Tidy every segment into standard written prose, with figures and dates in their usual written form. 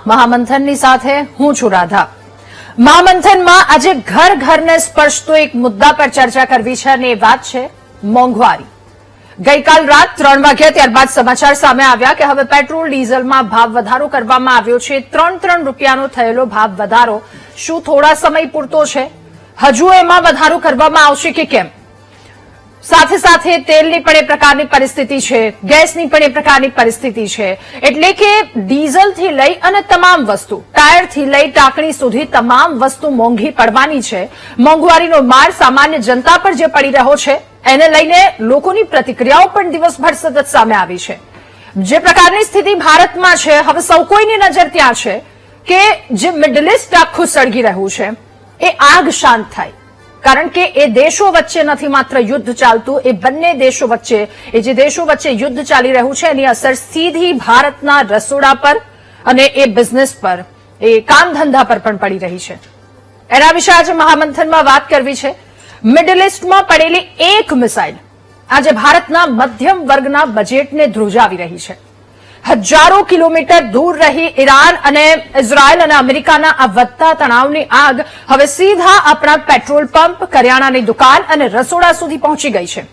મહામંથનની સાથે હું છું રાધા। મહામંથનમાં આજે ઘર ઘરને સ્પર્શતો એક મુદ્દા પર ચર્ચા કરવી છે અને એ વાત છે મોંઘવારી। ગઈકાલ રાત 3 વાગ્યા ત્યારબાદ સમાચાર સામે આવ્યા કે હવે પેટ્રોલ ડીઝલમાં ભાવ વધારો કરવામાં આવ્યો છે। 3 રૂપિયાનો થયેલો ભાવ વધારો શું થોડા સમય પૂરતો છે? હજુ એમાં વધારો કરવામાં આવશે કે કેમ? સાથે સાથે તેલની પણ એ પ્રકારની પરિસ્થિતિ છે, ગેસની પણ એ પ્રકારની પરિસ્થિતિ છે। એટલે કે ડીઝલથી લઈ અને તમામ વસ્તુ, ટાયરથી લઈ ટાંકણી સુધી તમામ વસ્તુ મોંઘી પડવાની છે। મોંઘવારીનો માર સામાન્ય જનતા પર જે પડી રહ્યો છે એને લઈને લોકોની પ્રતિક્રિયાઓ પણ દિવસભર સતત સામે આવી છે। જે પ્રકારની સ્થિતિ ભારતમાં છે, હવે સૌ કોઈની નજર ત્યાં છે કે જે મિડલ ઇસ્ટ આખું સળગી રહ્યું છે એ આગ શાંત થાય। કારણ કે એ દેશો વચ્ચે નથી માત્ર યુદ્ધ ચાલતું, એ બંને દેશો વચ્ચે, એ જે દેશો વચ્ચે યુદ્ધ ચાલી રહ્યું છે એની અસર સીધી ભારતના રસોડા પર અને એ બિઝનેસ પર, એ કામ ધંધા પર પણ પડી રહી છે। એના વિશે આજે મહામંથનમાં વાત કરવી છે। મિડલ ઇસ્ટમાં પડેલી એક મિસાઇલ આજે ભારતના મધ્યમ વર્ગના બજેટને ધ્રુજાવી રહી છે। હજારો કિલોમીટર દૂર રહી ઈરાન અને ઇઝરાયલ અને અમેરિકાના આ વધતા તણાવની આગ હવે સીધા આપણા પેટ્રોલ પંપ, કરિયાણાની દુકાન અને રસોડા સુધી પહોંચી ગઈ છે।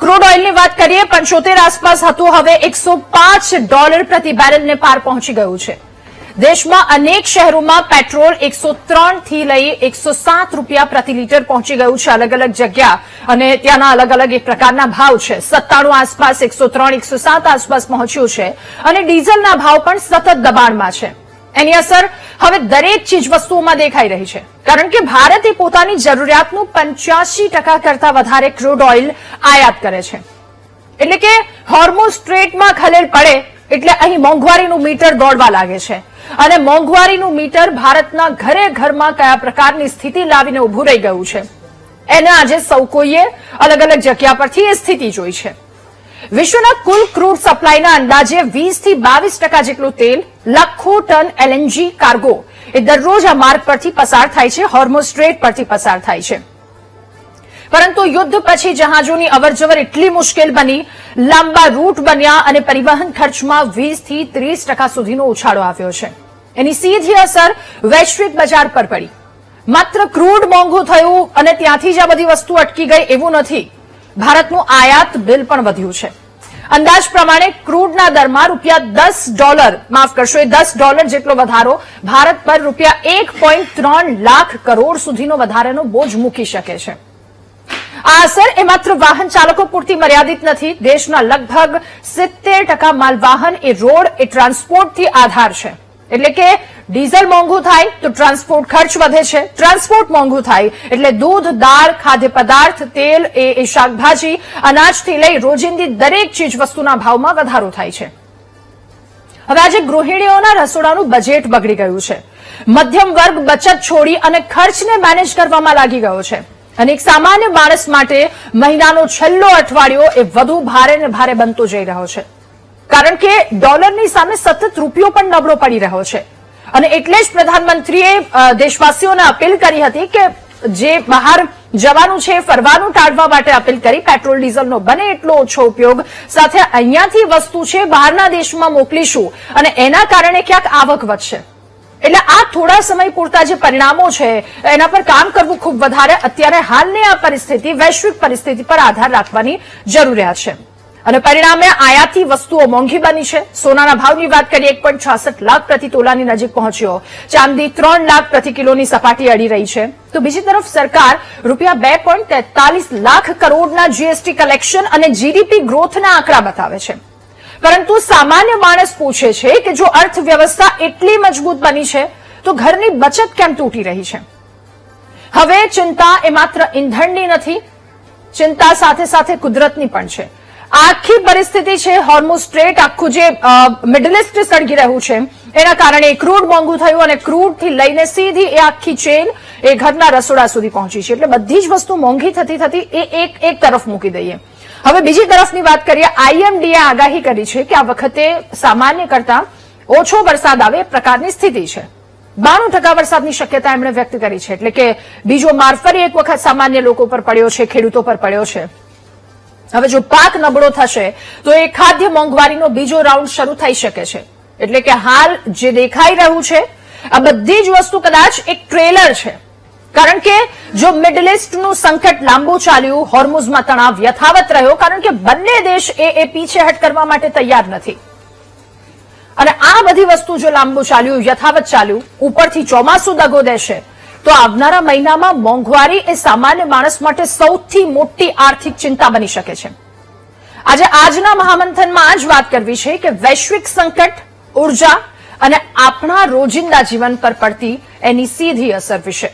ક્રૂડ ઓઇલની વાત કરીએ, 75 આસપાસ હતું, હવે $105 પ્રતિ બેરલને પાર પહોંચી ગયું છે। દેશમાં અનેક શહેરોમાં પેટ્રોલ 103 થી લઈ 107 રૂપિયા પ્રતિ લીટર પહોંચી ગયું છે। અલગ અલગ જગ્યા અને ત્યાંના અલગ અલગ એક પ્રકારના ભાવ છે। 97 આસપાસ, 103, 107 આસપાસ પહોંચ્યું છે અને ડીઝલના ભાવ પણ સતત દબાણમાં છે। એની અસર હવે દરેક ચીજ વસ્તુઓમાં દેખાઈ રહી છે, કારણ કે ભારતે પોતાની જરૂરિયાતનું 85% કરતા વધારે ક્રૂડ ઓઇલ આયાત કરે છે। એટલે કે હોર્મુઝ સ્ટ્રેટમાં ખલેલ પડે એટલે અહીં મોંઘવારીનું મીટર દોડવા લાગે છે અને મોંઘવારીનું મીટર ભારતના ઘરે ઘરમાં કયા પ્રકારની સ્થિતિ લાવીને ઉભું રહી ગયું છે એને આજે સૌ કોઈએ અલગ અલગ જગ્યા પરથી એ સ્થિતિ જોઈ છે। વિશ્વના કુલ ક્રૂડ સપ્લાયના અંદાજે 20 થી 22% જેટલું તેલ, લાખો ટન એલએનજી કાર્ગો એ દરરોજ આ માર્ગ પરથી પસાર થાય છે, હોર્મુઝ સ્ટ્રેટ પરથી પસાર થાય છે। પરંતુ યુદ્ધ પછી જહાજોની અવરજવર એટલી મુશ્કેલ બની, લાંબા રૂટ બન્યા અને પરિવહન ખર્ચમાં 20 થી 30% સુધીનો ઉછાળો આવ્યો છે। એની સીધી અસર વૈશ્વિક બજાર પર પડી। માત્ર ક્રૂડ મોંઘું થયું અને ત્યાંથી જ આ બધી વસ્તુ અટકી ગઈ એવું નથી, ભારતનું આયાત બિલ પણ વધ્યું છે। અંદાજ પ્રમાણે ક્રૂડના દરમાં $10, માફ કરશો, એ $10 જેટલો વધારો ભારત પર ₹1.3 લાખ કરોડ સુધીનો વધારાનો બોજ મૂકી શકે છે। આ અસર એ માત્ર વાહન ચાલકો પૂરતી મર્યાદિત નથી। દેશના લગભગ 70% માલવાહન એ રોડ, એ ટ્રાન્સપોર્ટથી આધાર છે। એટલે કે ડીઝલ મોંઘું થાય તો ટ્રાન્સપોર્ટ ખર્ચ વધે છે, ટ્રાન્સપોર્ટ મોંઘું થાય એટલે દૂધ, દાળ, ખાદ્ય પદાર્થ, તેલ, એ શાકભાજી, અનાજથી લઈ રોજિંદી દરેક ચીજ વસ્તુના ભાવમાં વધારો થાય છે। હવે આજે ગૃહિણીઓના રસોડાનું બજેટ બગડી ગયું છે। મધ્યમ વર્ગ બચત છોડી અને ખર્ચને મેનેજ કરવામાં લાગી ગયો છે અને એક સામાન્ય માણસ માટે મહિનાનો છેલ્લો અઠવાડિયો એ વધુ ભારે ને ભારે બનતો જઈ રહ્યો છે, કારણ કે ડોલરની સામે સતત રૂપિયો પણ નબળો પડી રહ્યો છે। અને એટલે જ પ્રધાનમંત્રીએ દેશવાસીઓને અપીલ કરી હતી કે જે બહાર જવાનું છે, ફરવાનું ટાળવા માટે અપીલ કરી, પેટ્રોલ ડીઝલનો બને એટલો ઓછો ઉપયોગ, સાથે અહીંયાથી વસ્તુ છે બહારના દેશમાં મોકલીશું અને એના કારણે ક્યાંક આવક વધશે। એટલે આ થોડા સમય પૂરતા જે પરિણામો છે એના પર કામ કરવું ખૂબ વધારે અત્યારે હાલની આ પરિસ્થિતિ, વૈશ્વિક પરિસ્થિતિ પર આધાર રાખવાની જરૂરિયાત છે અને પરિણામે આયાતી વસ્તુઓ મોંઘી બની છે। સોનાના ભાવની વાત કરીએ, 1.66 લાખ પ્રતિ તોલાની નજીક પહોંચ્યો। ચાંદી 3 લાખ પ્રતિ કિલોની સપાટી અડી રહી છે। તો બીજી તરફ સરકાર ₹2.43 લાખ કરોડના જીએસટી કલેક્શન અને જીડીપી ગ્રોથના આંકડા બતાવે છે, પરંતુ સામાન્ય માણસ પૂછે છે કે જો અર્થવ્યવસ્થા એટલી મજબૂત બની છે તો ઘરની બચત કેમ તૂટી રહી છે? હવે ચિંતા એ માત્ર ઈંધણની નથી, ચિંતા સાથે સાથે કુદરતની પણ છે। આખી પરિસ્થિતિ છે હોર્મુઝ સ્ટ્રેટ, આખું જે મિડલ ઇસ્ટ સળગી રહ્યું છે એના કારણે ક્રૂડ મોંઘું થયું અને ક્રૂડથી લઈને સીધી એ આખી ચેન એ ઘરના રસોડા સુધી પહોંચી છે। એટલે બધી જ વસ્તુ મોંઘી થતી થતી એ એક તરફ મૂકી દઈએ। હવે બીજી તરફની વાત કરીએ, આઈએમડીએ આગાહી કરી છે કે આ વખતે સામાન્ય કરતા ઓછો વરસાદ આવે એ પ્રકારની સ્થિતિ છે। 92% વરસાદની શક્યતા એમણે વ્યક્ત કરી છે। એટલે કે બીજો માર ફરી એક વખત સામાન્ય લોકો પર પડ્યો છે, ખેડૂતો પર પડ્યો છે। હવે જો પાક નબળો થશે તો એ ખાદ્ય મોંઘવારીનો બીજો રાઉન્ડ શરૂ થઈ શકે છે। એટલે કે હાલ જે દેખાઈ રહ્યું છે આ બધી જ વસ્તુ કદાચ એક ટ્રેલર છે, કારણ કે જો મિડલ ઇસ્ટનું સંકટ લાંબુ ચાલ્યું, હોર્મુઝમાં તણાવ યથાવત રહ્યો, કારણ કે બંને દેશ એ પીછેહટ કરવા માટે તૈયાર નથી, અને આ બધી વસ્તુ જો લાંબુ ચાલ્યું, યથાવત ચાલ્યું, ઉપરથી ચોમાસું દગો દેશે, તો આવનારા મહિનામાં મોંઘવારી એ સામાન્ય માણસ માટે સૌથી મોટી આર્થિક ચિંતા બની શકે છે. આજે આજના મહામંથનમાં આ જ વાત કરવી છે કે વૈશ્વિક સંકટ, ઉર્જા અને આપણા રોજિંદા જીવન પર પડતી એની સીધી અસર વિશે.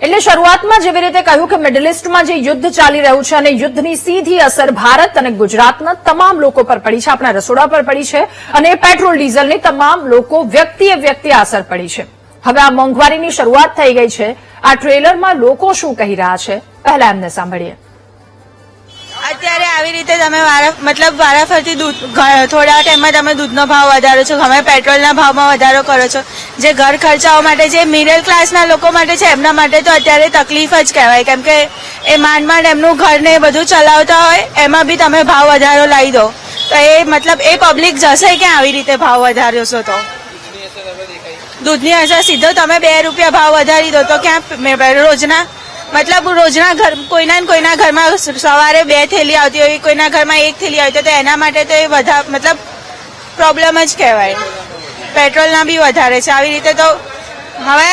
એટલે શરૂઆતમાં જેવી રીતે કહ્યું કે મિડલ ઇસ્ટમાં જે યુદ્ધ ચાલી રહ્યું છે અને યુદ્ધની સીધી અસર ભારત અને ગુજરાતના તમામ લોકો પર પડી છે, આપણા રસોડા પર પડી છે, અને પેટ્રોલ ડીઝલની તમામ લોકો વ્યક્તિ અસર પડી છે. હવે આ મોંઘવારીની શરૂઆત થઈ ગઈ છે. આ ટ્રેલરમાં લોકો શું કહી રહ્યા છે, પહેલા એમને સાંભળીએ. અત્યારે આવી રીતે તમે વારાફરતી થોડા ટાઈમમાં તમે દૂધનો ભાવ વધારો છો, તમે પેટ્રોલના ભાવમાં વધારો કરો છો, જે ઘર ખર્ચાઓ માટે, જે મિડલ ક્લાસના લોકો માટે છે એમના માટે તો અત્યારે તકલીફ જ કહેવાય, કેમ કે એ માંડ એમનું ઘરને બધું ચલાવતા હોય, એમાં બી તમે ભાવ વધારો લાવી દો તો એ પબ્લિક જશે ક્યાં આવી રીતે ભાવ વધાર્યો તો. દૂધની અસર સીધો તમે 2 રૂપિયા ભાવ વધારી દો તો ક્યાં રોજના કોઈના ઘરમાં સવારે 2 થેલી આવતી હોય, કોઈના ઘરમાં 1 થેલી આવતી હોય, તો એના માટે તો એ પ્રોબ્લેમ જ કહેવાય. પેટ્રોલના બી વધારે છે આવી રીતે, તો હવે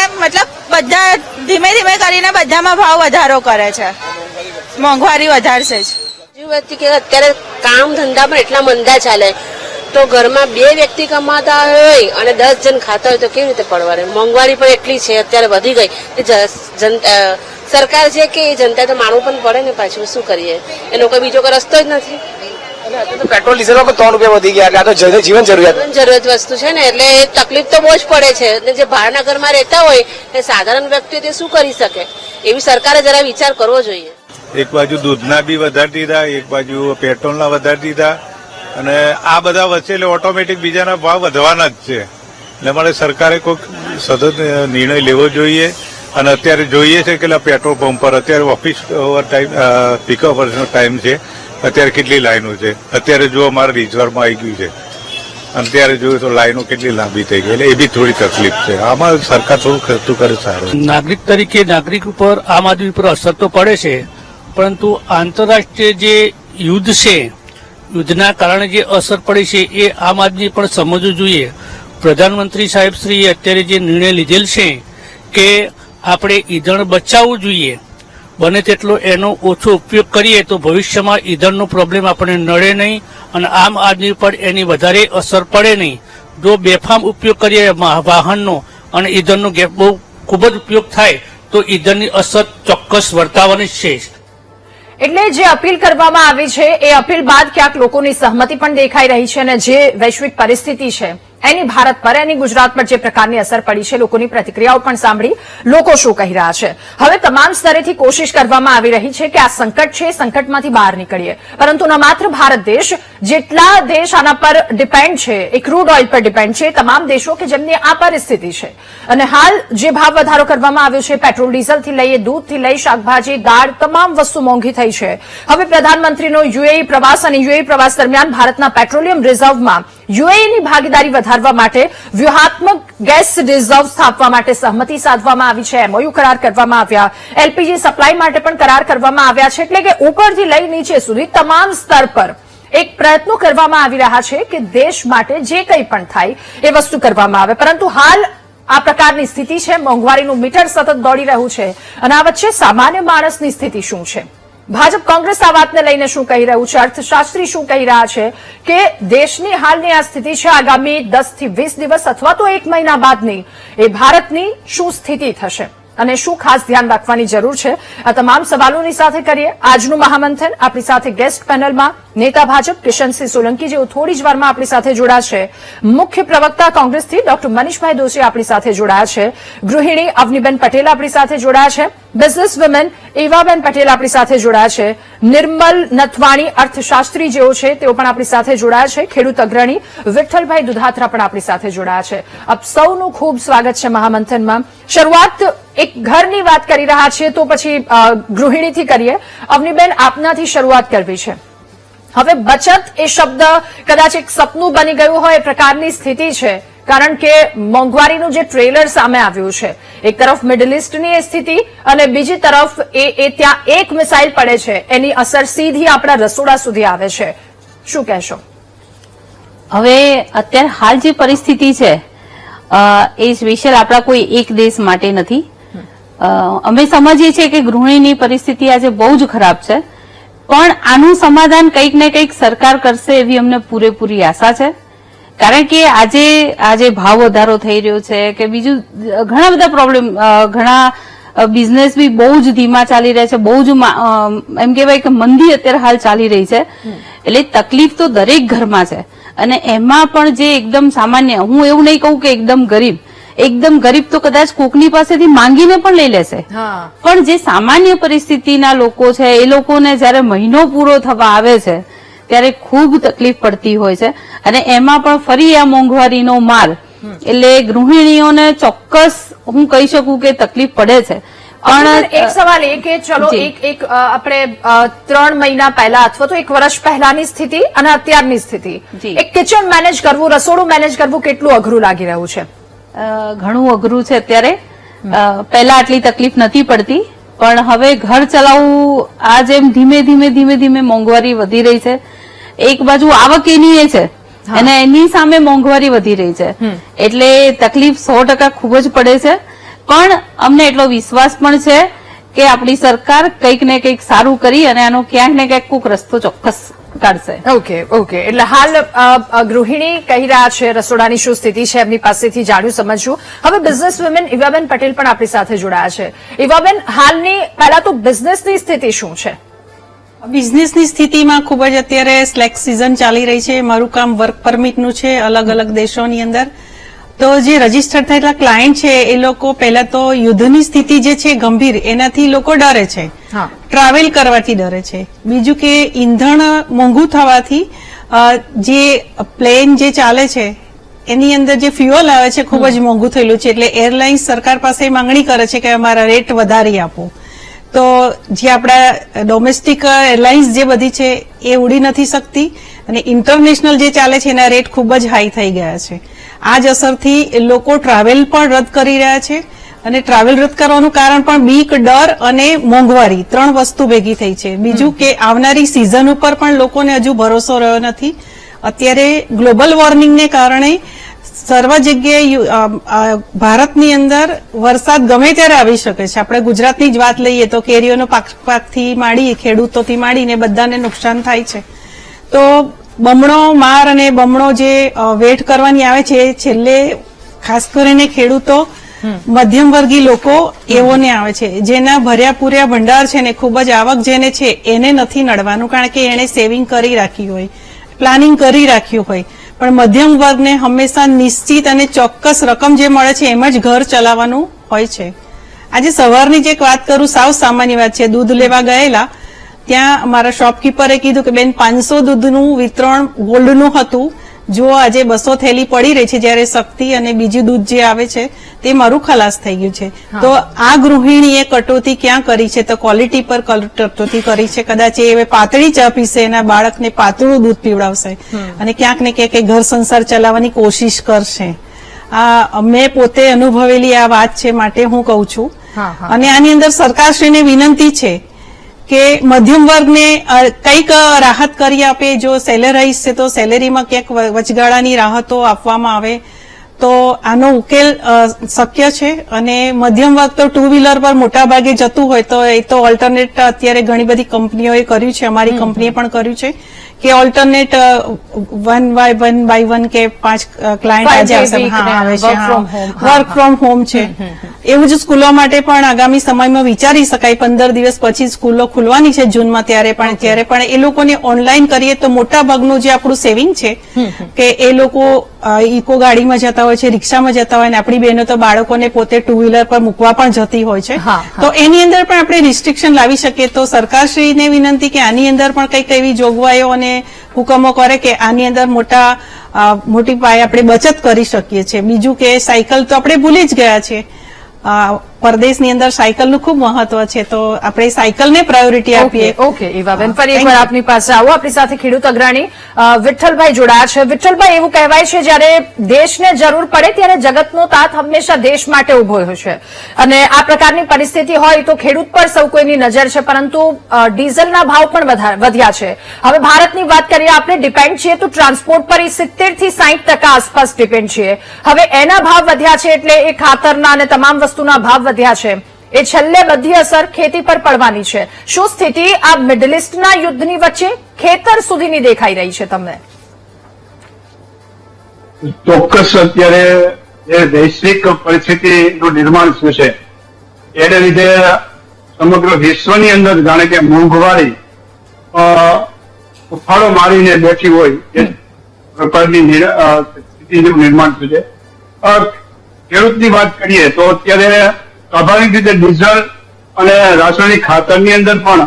બધા ધીમે કરીને બધામાં ભાવ વધારો કરે છે, મોંઘવારી વધારશે જ. કે અત્યારે કામ ધંધા પણ એટલા મંદા ચાલે, તો ઘરમાં 2 વ્યક્તિ કમાતા હોય અને 10 જણ ખાતા હોય તો કેવી રીતે પડવારે? મોંઘવારી પણ એટલી છે અત્યારે વધી ગઈ કે સરકાર છે કે જનતા તો માનવું પણ પડે ને, પાછું શું કરીએ, એનો કોઈ બીજો કોઈ રસ્તો જ નથી. પેટ્રોલ ડીઝલ પણ 3 રૂપિયા વધી ગયા, આ તો જીવન જરૂરિયાત વસ્તુ છે ને, એટલે તકલીફ તો બહુ જ પડે છે. અને જે ભાડાના ઘરમાં રહેતા હોય એ સાધારણ વ્યક્તિ તે શું કરી શકે, એવી સરકારે જરા વિચાર કરવો જોઈએ. એક બાજુ દૂધના બી વધારી દીધા, એક બાજુ પેટ્રોલના વધારી દીધા, અને આ બધા વચ્ચે એટલે ઓટોમેટિક બીજાના ભાવ વધવાના જ છે. એટલે મારે સરકારે કોઈક સતત નિર્ણય લેવો જોઈએ. અને અત્યારે જોઈએ છે કે પેટ્રોલ પંપ પર અત્યારે ઓફિસ ટાઈમ, પીક અવર્સનો ટાઈમ છે, અત્યારે કેટલી લાઈનો છે. અત્યારે જો અમારા રિઝર્વમાં આવી ગયું છે, અત્યારે જોયું તો લાઈનો કેટલી લાંબી થઈ ગઈ, એટલે એ બી થોડી તકલીફ છે. આમાં સરકાર થોડું ખર્ચું કરે સારું. નાગરિક તરીકે નાગરિક ઉપર, આમ આદમી ઉપર અસર તો પડે છે, પરંતુ આંતરરાષ્ટ્રીય જે યુદ્ધ છે, યુદ્ધના કારણે જે અસર પડી છે એ આમ આદમી પણ સમજવું જોઈએ. પ્રધાનમંત્રી સાહેબ શ્રીએ અત્યારે જે નિર્ણય લીધેલ છે કે આપણે ઈંધણ બચાવવું જોઈએ, બને તેટલો એનો ઓછો ઉપયોગ કરીએ તો ભવિષ્યમાં ઈંધણનો પ્રોબ્લેમ આપણને નડે નહીં અને આમ આદમી પર એની વધારે અસર પડે નહીં. જો બેફામ ઉપયોગ કરીએ વાહનનો અને ઈંધણનો બહુ ખૂબ જ ઉપયોગ થાય તો ઈંધણની અસર ચોક્કસ વર્તાવાની જ છે. એટલે જે અપીલ કરવામાં આવી છે એ અપીલ બાદ ક્યાંક લોકોની સહમતિ પણ દેખાઈ રહી છે, અને જે વૈશ્વિક પરિસ્થિતિ છે એની ભારત પર, એની ગુજરાત પર જે પ્રકારની અસર પડી છે, લોકોની પ્રતિક્રિયાઓ પણ સાંભળી, લોકો શું કહી રહ્યા છે. હવે તમામ સ્તરેથી કોશિશ કરવામાં આવી રહી છે કે આ સંકટ છે, સંકટમાંથી બહાર નીકળીએ. પરંતુ ન માત્ર ભારત દેશ, જેટલા દેશ આના પર ડિપેન્ડ છે, એ ક્રૂડ ઓઇલ પર ડિપેન્ડ છે, તમામ દેશો કે જેમની આ પરિસ્થિતિ છે. અને હાલ જે ભાવ વધારો કરવામાં આવ્યો છે, પેટ્રોલ ડીઝલથી લઈએ, દૂધથી લઈ, શાકભાજી, દાળ, તમામ વસ્તુ મોંઘી થઈ છે. હવે પ્રધાનમંત્રીનો યુએઈ પ્રવાસ, અને યુએઈ પ્રવાસ દરમિયાન ભારતના પેટ્રોલિયમ રિઝર્વમાં યુએઈની ભાગીદારી વધારવા માટે વ્યૂહાત્મક ગેસ રિઝર્વ સ્થાપવા માટે સહમતિ સાધવામાં આવી છે. એમઓયુ કરાર કરવામાં આવ્યા, એલપીજી સપ્લાય માટે પણ કરાર કરવામાં આવ્યા છે. એટલે કે ઉપરથી લઈ નીચે સુધી તમામ સ્તર પર એક પ્રયત્નો કરવામાં આવી રહ્યા છે કે દેશ માટે જે કંઈ પણ થાય એ વસ્તુ કરવામાં આવે. પરંતુ હાલ આ પ્રકારની સ્થિતિ છે, મોંઘવારીનું મીટર સતત દોડી રહ્યું છે, અને આ વચ્ચે સામાન્ય માણસની સ્થિતિ શું છે? ભાજપ કોંગ્રેસ આ વાતને લઈને શું કહી રહ્યું છે? અર્થશાસ્ત્રી શું કહી રહ્યા છે કે દેશની હાલની આ સ્થિતિ છે, આગામી 10 થી 20 દિવસ અથવા તો 1 મહિના બાદની એ ભારતની શું સ્થિતિ થશે અને શું ખાસ ધ્યાન રાખવાની જરૂર છે? આ તમામ સવાલોની સાથે કરીએ આજનું મહામંથન. આપણી સાથે ગેસ્ટ પેનલમાં નેતા ભાજપ કિશનસિંહ સોલંકી, જેઓ થોડી જ વારમાં આપણી સાથે જોડાશે. મુખ્ય પ્રવક્તા કોંગ્રેસથી ડોક્ટર મનીષભાઈ દોશી આપણી સાથે જોડાયા છે. ગૃહિણી અવનીબેન પટેલ આપણી સાથે જોડાયા છે. બિઝનેસ વુમેન એવાબેન પટેલ આપણી સાથે જોડાયા છે. નિર્મલ નથવાણી અર્થશાસ્ત્રી જેઓ છે તેઓ પણ આપણી સાથે જોડાયા છે. ખેડૂત અગ્રણી વિઠ્ઠલભાઈ દુધાત્રા પણ આપણી સાથે જોડાયા છે. આપ સૌનું ખૂબ સ્વાગત છે મહામંથનમાં. શરૂઆત એક ઘરની વાત કરી રહ્યા છીએ તો પછી ગૃહિણીથી કરીએ. અવનીબેન, આપનાથી શરૂઆત કરવી છે. હવે બચત એ શબ્દ કદાચ એક સપનું બની ગયું હોય એ પ્રકારની સ્થિતિ છે, કારણ કે મોંઘવારીનું જે ટ્રેલર સામે આવ્યું છે, એક તરફ મિડલ ઇસ્ટની એ સ્થિતિ અને બીજી તરફ એ ત્યાં એક મિસાઇલ પડે છે, એની અસર સીધી આપણા રસોડા સુધી આવે છે. શું કહેશો? હવે અત્યારે હાલ જે પરિસ્થિતિ છે એ સ્પેશિયલ આપણા કોઈ એક દેશ માટે નથી. અમે સમજીએ છીએ કે ગૃહિણીની પરિસ્થિતિ આજે બહુ જ ખરાબ છે, પણ આનું સમાધાન કંઈક ને કંઈક સરકાર કરશે એવી અમને પૂરેપૂરી આશા છે. કારણ કે આજે ભાવ વધારો થઈ રહ્યો છે કે બીજું ઘણા બધા પ્રોબ્લેમ, ઘણા બિઝનેસ બી બહુ જ ધીમા ચાલી રહ્યા છે, બહુ જ એમ કહેવાય કે મંદી અત્યારે હાલ ચાલી રહી છે. એટલે તકલીફ તો દરેક ઘરમાં છે, અને એમાં પણ જે એકદમ સામાન્ય, હું એવું નહીં કહું કે એકદમ ગરીબ તો કદાચ કોકની પાસેથી માંગીને પણ લઈ લેશે, પણ જે સામાન્ય પરિસ્થિતિના લોકો છે એ લોકોને જયારે મહિનો પૂરો થવા આવે છે ત્યારે ખૂબ તકલીફ પડતી હોય છે. અને એમાં પણ ફરી આ મોંઘવારીનો માર, એટલે ગૃહિણીઓને ચોક્કસ હું કહી શકું કે તકલીફ પડે છે. પણ એક સવાલ એ કે ચલો એક આપણે 3 મહિના પહેલા અથવા તો 1 વર્ષ પહેલાની સ્થિતિ અને અત્યારની સ્થિતિ, એક કિચન મેનેજ કરવું, રસોડું મેનેજ કરવું કેટલું અઘરું લાગી રહ્યું છે? ઘણું અઘરું છે અત્યારે. પહેલા આટલી તકલીફ નથી પડતી, પણ હવે ઘર ચલાવવું આ જેમ ધીમે ધીમે મોંઘવારી વધી રહી છે. એક બાજુ આવક એની એ છે અને એની સામે મોંઘવારી વધી રહી છે, એટલે તકલીફ 100% ખૂબ જ પડે છે. પણ અમને એટલો વિશ્વાસ પણ છે કે આપણી સરકાર કંઈક ને કંઈક સારું કરી અને આનો ક્યાંક ને ક્યાંક કોઈક રસ્તો ચોક્કસ કાઢશે. ઓકે. એટલે હાલ ગૃહિણી કહી રહ્યા છે રસોડાની શું સ્થિતિ છે, એમની પાસેથી જાણ્યું સમજ્યું. હવે બિઝનેસ વુમેન ઇવાબેન પટેલ પણ આપણી સાથે જોડાયા છે. ઇવાબેન, હાલની પહેલા તો બિઝનેસની સ્થિતિ શું છે? બિઝનેસની સ્થિતિમાં ખૂબ જ અત્યારે સ્લેક સિઝન ચાલી રહી છે. મારું કામ વર્ક પરમિટનું છે અલગ અલગ દેશોની અંદર. તો જે રજીસ્ટર થયેલા ક્લાયન્ટ છે એ લોકો પહેલા તો યુદ્ધની સ્થિતિ જે છે ગંભીર, એનાથી લોકો ડરે છે, ટ્રાવેલ કરવાથી ડરે છે. બીજું કે ઈંધણ મોંઘું થવાથી જે પ્લેન જે ચાલે છે એની અંદર જે ફ્યુઅલ આવે છે ખૂબ જ મોંઘું થયેલું છે, એટલે એરલાઇન્સ સરકાર પાસે માંગણી કરે છે કે અમારા રેટ વધારી આપો. તો જે આપણા ડોમેસ્ટિક એરલાઇન્સ જે બધી છે એ ઉડી નથી શકતી, અને ઇન્ટરનેશનલ જે ચાલે છે એના રેટ ખૂબ જ હાઈ થઈ ગયા છે. આ જ અસરથી લોકો ટ્રાવેલ પણ રદ કરી રહ્યા છે, અને ટ્રાવેલ રદ કરવાનું કારણ પણ બીક, ડર અને મોંઘવારી 3 વસ્તુ ભેગી થઈ છે. બીજું કે આવનારી સિઝન ઉપર પણ લોકોને હજુ ભરોસો રહ્યો નથી. અત્યારે ગ્લોબલ વોર્મિંગને કારણે સર્વ જગ્યાએ ભારતની અંદર વરસાદ ગમે ત્યારે આવી શકે છે. આપણે ગુજરાતની જ વાત લઈએ તો કેરીઓનો પાકથી માંડી, ખેડૂતોથી માંડીને બધાને નુકસાન થાય છે. તો બમણો માર અને બમણો જે વેટ કરવાની આવે છે છેલ્લે ખાસ કરીને ખેડૂતો, મધ્યમ વર્ગી લોકો એવોને આવે છે, જેના ભર્યા પૂર્યા ભંડાર છે ને ખૂબ જ આવક જેને છે એને નથી નડવાનું, કારણ કે એને સેવિંગ કરી રાખ્યું હોય, પ્લાનિંગ કરી રાખ્યું હોય. પણ મધ્યમ વર્ગને હંમેશા નિશ્ચિત અને ચોક્કસ રકમ જે મળે છે એમ જ ઘર ચલાવવાનું હોય છે. આજે સવારની જે વાત કરું, સાવ સામાન્ય વાત છે. દૂધ લેવા ગયેલા ત્યાં મારા શોપકીપરે કીધું કે બેન 500 દૂધનું વિતરણ ગોલ્ડનું હતું, જો આજે 200 થેલી પડી રહી છે, જયારે શક્તિ અને બીજું દૂધ જે આવે છે તે મારું ખલાસ થઈ ગયું છે. તો આ ગૃહિણીએ કટોતી ક્યાં કરી છે? તો ક્વોલિટી પર કટોતી કરી છે. કદાચ એ પાતળી ચા પીશે, એના બાળકને પાતળું દૂધ પીવડાવશે અને ક્યાંક ને ક્યાંક ઘર સંસાર ચલાવવાની કોશિશ કરશે. આ મેં પોતે અનુભવેલી આ વાત છે, માટે હું કહું છું. અને આની અંદર સરકારશ્રીને વિનંતી છે કે મધ્યમ વર્ગને કંઈક રાહત કરી આપે. જો સેલેરાઈઝ છે તો સેલેરીમાં ક્યાંક વચગાળાની રાહતો આપવામાં આવે તો આનો ઉકેલ શક્ય છે. અને મધ્યમ વર્ગ તો 2 વ્હીલર પર મોટા ભાગે જતું હોય તો એ તો ઓલ્ટરનેટ અત્યારે ઘણી બધી કંપનીઓએ કર્યું છે, અમારી કંપનીએ પણ કર્યું છે કે ઓલ્ટરનેટ 1 by 1 કે 5 ક્લાયન્ટ આજે આવે છે, વર્ક ફ્રોમ હોમ છે. એવું જ સ્કૂલો માટે પણ આગામી સમયમાં વિચારી શકાય. 15 દિવસ પછી સ્કૂલો ખુલવાની છે જૂનમાં, ત્યારે પણ એ લોકોને ઓનલાઈન કરીએ તો મોટા ભાગનું જે આપણું સેવિંગ છે કે એ લોકો ઇકો ગાડીમાં જતા હોય છે, રિક્ષામાં જતા હોય, અને આપણી બહેનો તો બાળકોને પોતે 2 વ્હીલર પર મૂકવા પણ જતી હોય છે. તો એની અંદર પણ આપણે રિસ્ટ્રિક્શન લાવી શકીએ. તો સરકારશ્રીને વિનંતી કે આની અંદર પણ કંઈક એવી જોગવાઈઓ અને હુકમો કરે કે આની અંદર મોટી પાયે આપણે બચત કરી શકીએ છીએ. બીજું કે સાયકલ તો આપણે ભૂલી જ ગયા છીએ. પરદેશની અંદર સાયકલનું ખૂબ મહત્વ છે, તો આપણે સાયકલને પ્રાયોરિટી આપીએ. ઓકે એવાબેન, ફરી એકવાર આપની પાસે આવો. આપણી સાથે ખેડૂત અગ્રણી વિઠ્ઠલભાઈ જોડાયા છે. વિઠ્ઠલભાઈ, એવું કહેવાય છે જ્યારે દેશને જરૂર પડે ત્યારે જગતનો તાત હંમેશા દેશ માટે ઉભો હોય છે, અને આ પ્રકારની પરિસ્થિતિ હોય તો ખેડૂત પર સૌ કોઈની નજર છે, પરંતુ ડીઝલના ભાવ પણ વધ્યા છે. હવે ભારતની વાત કરીએ, આપણે ડિપેન્ડ છીએ તો ટ્રાન્સપોર્ટ પર 70 થી 60% આસપાસ ડિપેન્ડ છીએ. હવે એના ભાવ વધ્યા છે એટલે એ ખાતરના અને તમામ વસ્તુના ભાવ વધ્યા છે, એ છેલ્લે બધી અસર ખેતી પર પડવાની છે. શું સ્થિતિ આ મિડલ ઇસ્ટના યુદ્ધની વચ્ચે ખેતર સુધીની દેખાઈ રહી છે તમને? ચોક્કસ અત્યારે જે વૈશ્વિક પરિસ્થિતિનું નિર્માણ થયું છે એને લીધે સમગ્ર વિશ્વની અંદર જાણે કે મોંઘવારી ઉફાળો મારીને બેઠી હોય એ પ્રકારની સ્થિતિનું નિર્માણ થયું છે. ખેડૂતની વાત કરીએ તો અત્યારે સ્વાભાવિક રીતે ડીઝલ અને રાસાયણિક ખાતરની અંદર પણ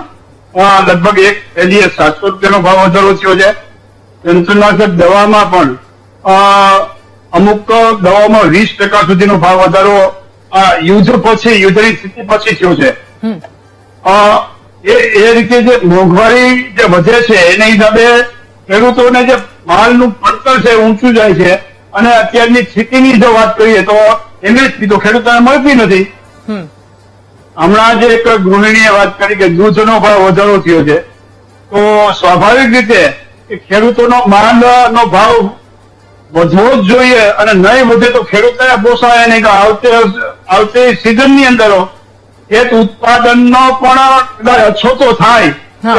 લગભગ એક થેલીએ 700 રૂપિયાનો ભાવ વધારો થયો છે. જંતુનાશક દવામાં પણ અમુક દવાઓમાં 20% સુધીનો ભાવ વધારો યુદ્ધ પછી, યુદ્ધની સ્થિતિ પછી થયો છે. એ રીતે જે મોંઘવારી જે વધે છે એના હિસાબે ખેડૂતોને જે માલનું પડતર છે ઊંચું જાય છે, અને અત્યારની સ્થિતિની જો વાત કરીએ તો એમએસપી તો ખેડૂતોને મળતી નથી. હમણાં જે એક ગૃહિણીએ વાત કરી કે દૂધનો ભાવ વધારો થયો છે, તો સ્વાભાવિક રીતે ખેડૂતોનો માલનો ભાવ વધવો જ જોઈએ, અને નહીં વધે તો ખેડૂતોને પોસાય નહીં. આવતી સિઝનની અંદર ખેત ઉત્પાદનનો પણ કદાચ અછતો થાય,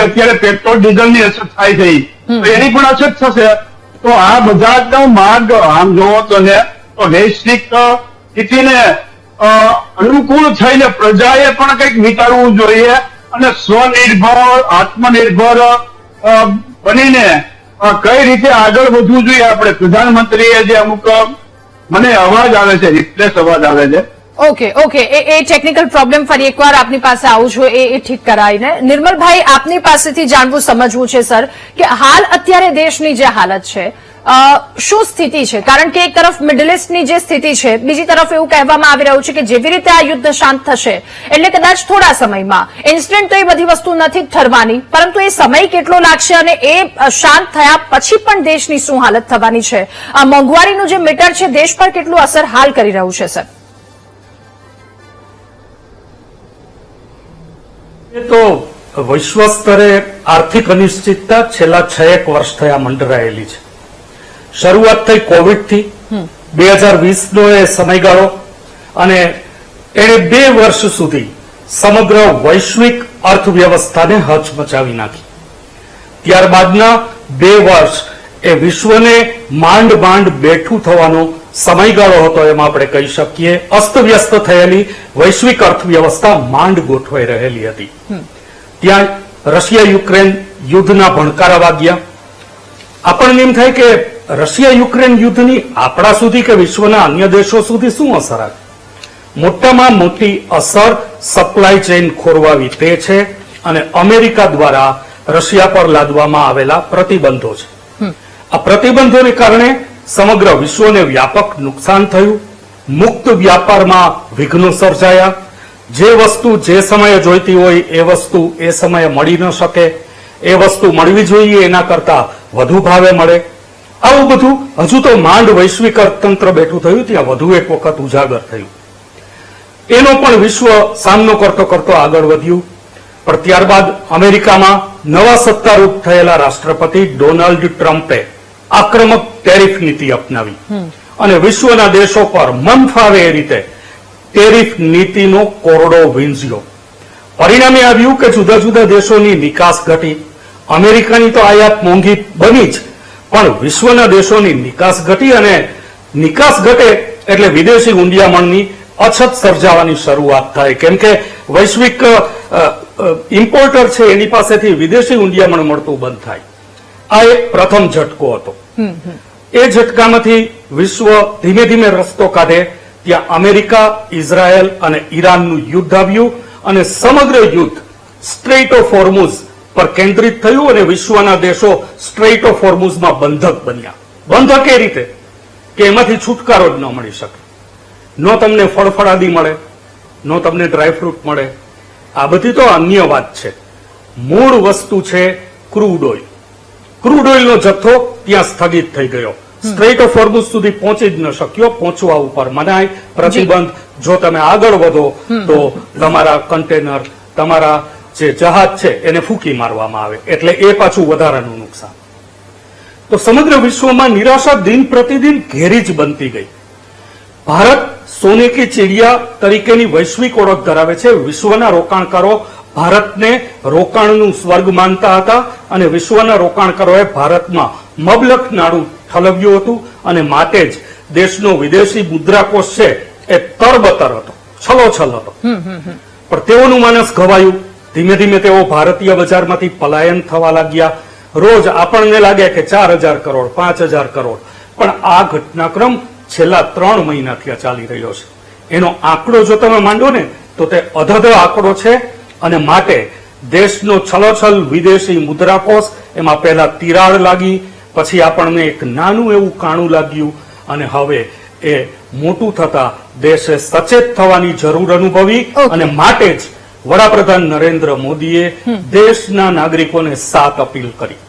અત્યારે પેટ્રોલ ડીઝલની અછત થાય છે તો એની પણ અછત થશે. તો આ બધા માર્ગ આમ જોવો તો વૈશ્વિક સ્થિતિને અનુકૂળ થઈને પ્રજાએ પણ કંઈક વિચારવું જોઈએ, અને સ્વનિર્ભર, આત્મનિર્ભર બનીને કઈ રીતે આગળ વધવું જોઈએ. આપણે પ્રધાનમંત્રીએ જે અમુક મને અવાજ આવે છે, રિપ્લેસ અવાજ આવે છે. ઓકે એ ટેકનિકલ પ્રોબ્લેમ ફરી એકવાર આપની પાસે આવું છું એ ઠીક કરાવીને. નિર્મલભાઈ, આપની પાસેથી જાણવું સમજવું છે સર કે હાલ અત્યારે દેશની જે હાલત છે શું સ્થિતિ છે? કારણ કે એક તરફ મિડલ ઇસ્ટની જે સ્થિતિ છે, બીજી તરફ એવું કહેવામાં આવી રહ્યું છે કે જેવી રીતે આ યુદ્ધ શાંત થશે એટલે કદાચ થોડા સમયમાં, ઇન્સ્ટન્ટ તો એ બધી વસ્તુ નથી જ ઠરવાની, પરંતુ એ સમય કેટલો લાગશે અને એ શાંત થયા પછી પણ દેશની શું હાલત થવાની છે? આ મોંઘવારીનું જે મીટર છે દેશ પર કેટલું અસર હાલ કરી રહ્યું છે સર? તો વિશ્વ સ્તરે આર્થિક અનિશ્ચિતતા છેલ્લા 6 વર્ષ થયા મંડરાયેલી છે. શરૂઆત થઈ કોવિડથી, 2020નો એ સમયગાળો, અને એણે 2 વર્ષ સુધી સમગ્ર વૈશ્વિક અર્થવ્યવસ્થાને હચમચાવી નાખી. ત્યારબાદના 2 વર્ષ એ વિશ્વને માંડ બેઠું થવાનો સમયગાળો હતો એમ આપણે કહી શકીએ. અસ્તવ્યસ્ત થયેલી વૈશ્વિક અર્થવ્યવસ્થા માંડ ગોઠવાઈ રહેલી હતી. ત્યાં રશિયા યુક્રેન યુદ્ધના ભણકારા વાગ્યા. આપણને એમ થાય કે રશિયા યુક્રેન યુદ્ધની આપણા સુધી કે વિશ્વના અન્ય દેશો સુધી શું અસર આવી? મોટામાં મોટી અસર સપ્લાય ચેઇન ખોરવાવી તે છે, અને અમેરિકા દ્વારા રશિયા પર લાદવામાં આવેલા પ્રતિબંધો છે. આ પ્રતિબંધોને કારણે સમગ્ર વિશ્વને વ્યાપક નુકસાન થયું. મુક્ત વ્યાપારમાં વિઘ્નો સર્જાયા. જે વસ્તુ જે સમયે જોઈતી હોય એ વસ્તુ એ સમયે મળી ન શકે, એ વસ્તુ મળવી જોઈએ એના કરતા વધુ ભાવે મળે. આવું બધું હજુ તો માંડ વૈશ્વિક અર્થતંત્ર બેઠું થયું, ત્યાં વધુ એક વખત ઉજાગર થયું. એનો પણ વિશ્વ સામનો કરતો આગળ વધ્યું. પણ ત્યારબાદ અમેરિકામાં નવા સત્તારૂઢ થયેલા રાષ્ટ્રપતિ ડોનાલ્ડ ટ્રમ્પે આક્રમક ટેરિફ નીતિ અપનાવી અને વિશ્વના દેશો પર મન ફાવે એ રીતે ટેરિફ નીતિનો કોરડો વીંઝ્યો. પરિણામે આવ્યું કે જુદા જુદા દેશોની નિકાસ ઘટી. અમેરિકાની તો આયાત મોંઘી બની જ, પણ વિશ્વના દેશોની નિકાસ ઘટી, અને નિકાસ ઘટે એટલે વિદેશી ઊંડિયામણની અછત સર્જાવાની શરૂઆત થાય. કેમ કે વૈશ્વિક ઇમ્પોર્ટર છે એની પાસેથી વિદેશી ઊંડિયામણ મળતું બંધ થાય. આ એક પ્રથમ ઝટકો હતો. એ ઝટકામાંથી વિશ્વ ધીમે ધીમે રસ્તો કાઢે ત્યાં અમેરિકા, ઇઝરાયલ અને ઈરાનનું યુદ્ધ આવ્યું, અને સમગ્ર યુદ્ધ સ્ટ્રેઇટ ઓફ હોર્મુઝ પર કેન્દ્રિત થયું, અને વિશ્વના દેશો સ્ટ્રેઇટ ઓફ હોર્મુઝમાં બંધક બન્યા. બંધક એ રીતે કે એમાંથી છુટકારો જ ન મળી શકે. ન તમને ફળફળાદી મળે, નો તમને ડ્રાયફ્રૂટ મળે. આ બધી તો અન્ય વાત છે. મૂળ વસ્તુ છે ક્રૂડ ઓઇલ. ક્રૂડ ઓઇલનો જથ્થો ત્યાં સ્થગિત થઈ ગયો. સ્ટ્રેટ ઓફ હોર્મુઝ સુધી પહોંચી જ ન શક્યો. પહોંચવા ઉપર મનાય, પ્રતિબંધ. જો તમે આગળ વધો તો તમારા કન્ટેનર, તમારા જે જહાજ છે એને ફૂંકી મારવામાં આવે, એટલે એ પાછું વધારાનું નુકસાન. તો સમગ્ર વિશ્વમાં નિરાશા દિન પ્રતિદિન ઘેરી જ બનતી ગઈ. ભારત સોને કી ચિડિયા તરીકેની વૈશ્વિક ઓળખ ધરાવે છે. વિશ્વના રોકાણકારો ભારતને રોકાણનું સ્વર્ગ માનતા હતા અને વિશ્વના રોકાણકારોએ ભારતમાં મબલખ નાણું ઠલવ્યું હતું અને માટે જ દેશનો વિદેશી મુદ્રાકોષ છે એ તરબતર હતો, છલોછલ હતો. પણ તેઓનું માનસ ઘવાયું. ધીમે ધીમે તેઓ ભારતીય બજારમાંથી પલાયન થવા લાગ્યા. રોજ આપણને લાગે કે 4,000 કરોડ, 5,000 કરોડ, પણ આ ઘટનાક્રમ છેલ્લા 3 મહિનાથી ચાલી રહ્યો છે. એનો આંકડો જો તમે માંડો ને તો તે અધધ આંકડો છે અને માટે દેશનો છલોછલ વિદેશી મુદ્રાકોષ, એમાં પહેલા તિરાડ લાગી, પછી આપણને એક નાનું એવું કાણું લાગ્યું અને હવે એ મોટું થતા દેશે સચેત થવાની જરૂર અનુભવી અને માટે જ વડાપ્રધાન નરેન્દ્ર મોદીએ દેશના નાગરિકોને 7 અપીલ કરી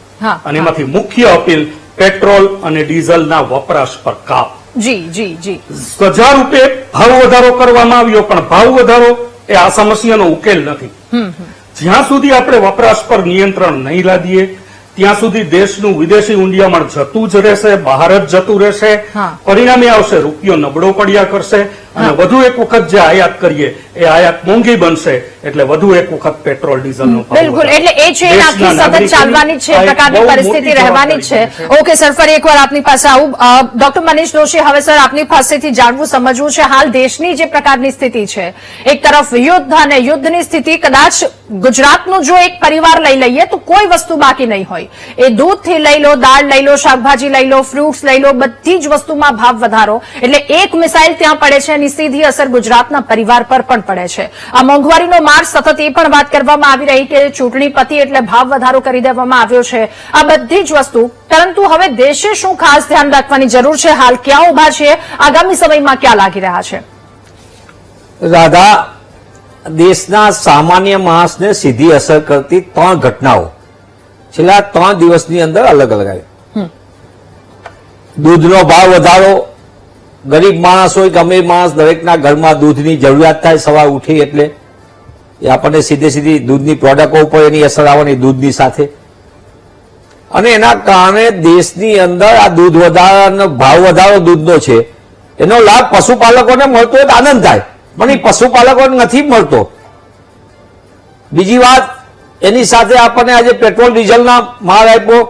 અને એમાંથી મુખ્ય અપીલ પેટ્રોલ અને ડીઝલના વપરાશ પર કાપ. જી જી જી 1000 રૂપિયા ભાવ વધારો કરવામાં આવ્યો, પણ ભાવ વધારો એ આ સમસ્યાનો ઉકેલ નથી. જ્યાં સુધી આપણે વપરાશ પર નિયંત્રણ નહીં લાદીએ ત્યાં સુધી દેશનું વિદેશી ઊંડિયામણ જતું જ રહેશે, બહાર જ જતું રહેશે. પરિણામે આવશે રૂપિયો નબળો પડ્યા કરશે અને વધુ એક વખત જે આયાત કરીએ એ આયાત મોંઘી બનશે, એટલે વધુ એક વખત પેટ્રોલ ડીઝલનો ભાવ બિલકુલ, એટલે એ છે આખી સતત ચાલવાની છે, પ્રકારની પરિસ્થિતિ રહેવાની છે. ઓકે સર, ફરી એકવાર આપની પાસે આવું. ડોક્ટર મનીષ જોશી, હવે સર આપની પાસેથી જાણવું સમજવું છે હાલ દેશની જે પ્રકારની સ્થિતિ છે. એક તરફ યુદ્ધ અને યુદ્ધની સ્થિતિ, કદાચ ગુજરાતનો જો એક પરિવાર લઈ લઈએ તો કોઈ વસ્તુ બાકી નહીં હોય. એ દૂધથી લઈ લો, દાળ લઈ લો, શાકભાજી લઈ લો, ફ્રૂટ્સ લઈ લો, બધી જ વસ્તુમાં ભાવ વધારો. એટલે એક મિસાઇલ ત્યાં પડે છે એની સીધી અસર ગુજરાતના પરિવાર પર પણ પડે છે. આ મોંઘવારીનો માર સતત એ પણ વાત કરવામાં આવી રહી કે ચૂંટણી પતી એટલે ભાવ વધારો કરી દેવામાં આવ્યો છે. આ બધી જ વસ્તુ, પરંતુ હવે દેશે શું ખાસ ધ્યાન રાખવાની જરૂર છે? હાલ ક્યાં ઉભા છે? આગામી સમયમાં ક્યાં લાગી રહ્યા છે? રાધા, દેશના સામાન્ય માણસને સીધી અસર કરતી 3 ઘટનાઓ છેલ્લા 3 દિવસની અંદર અલગ અલગ આવી. દૂધનો ભાવ વધારો. ગરીબ માણસ હોય કે અમીર માણસ, દરેકના ઘરમાં દૂધની જરૂરિયાત થાય સવાર ઉઠી એટલે. એ આપણને સીધી દૂધની પ્રોડક્ટો ઉપર એની અસર આવવાની દૂધની સાથે. અને એના કારણે દેશની અંદર આ દૂધ વધારાનો ભાવ વધારો દૂધનો છે એનો લાભ પશુપાલકોને મળતો હોય તો આનંદ થાય, પણ એ પશુપાલકોને નથી મળતો. બીજી વાત, એની સાથે આપણને આજે પેટ્રોલ ડીઝલના માલ આપ્યો.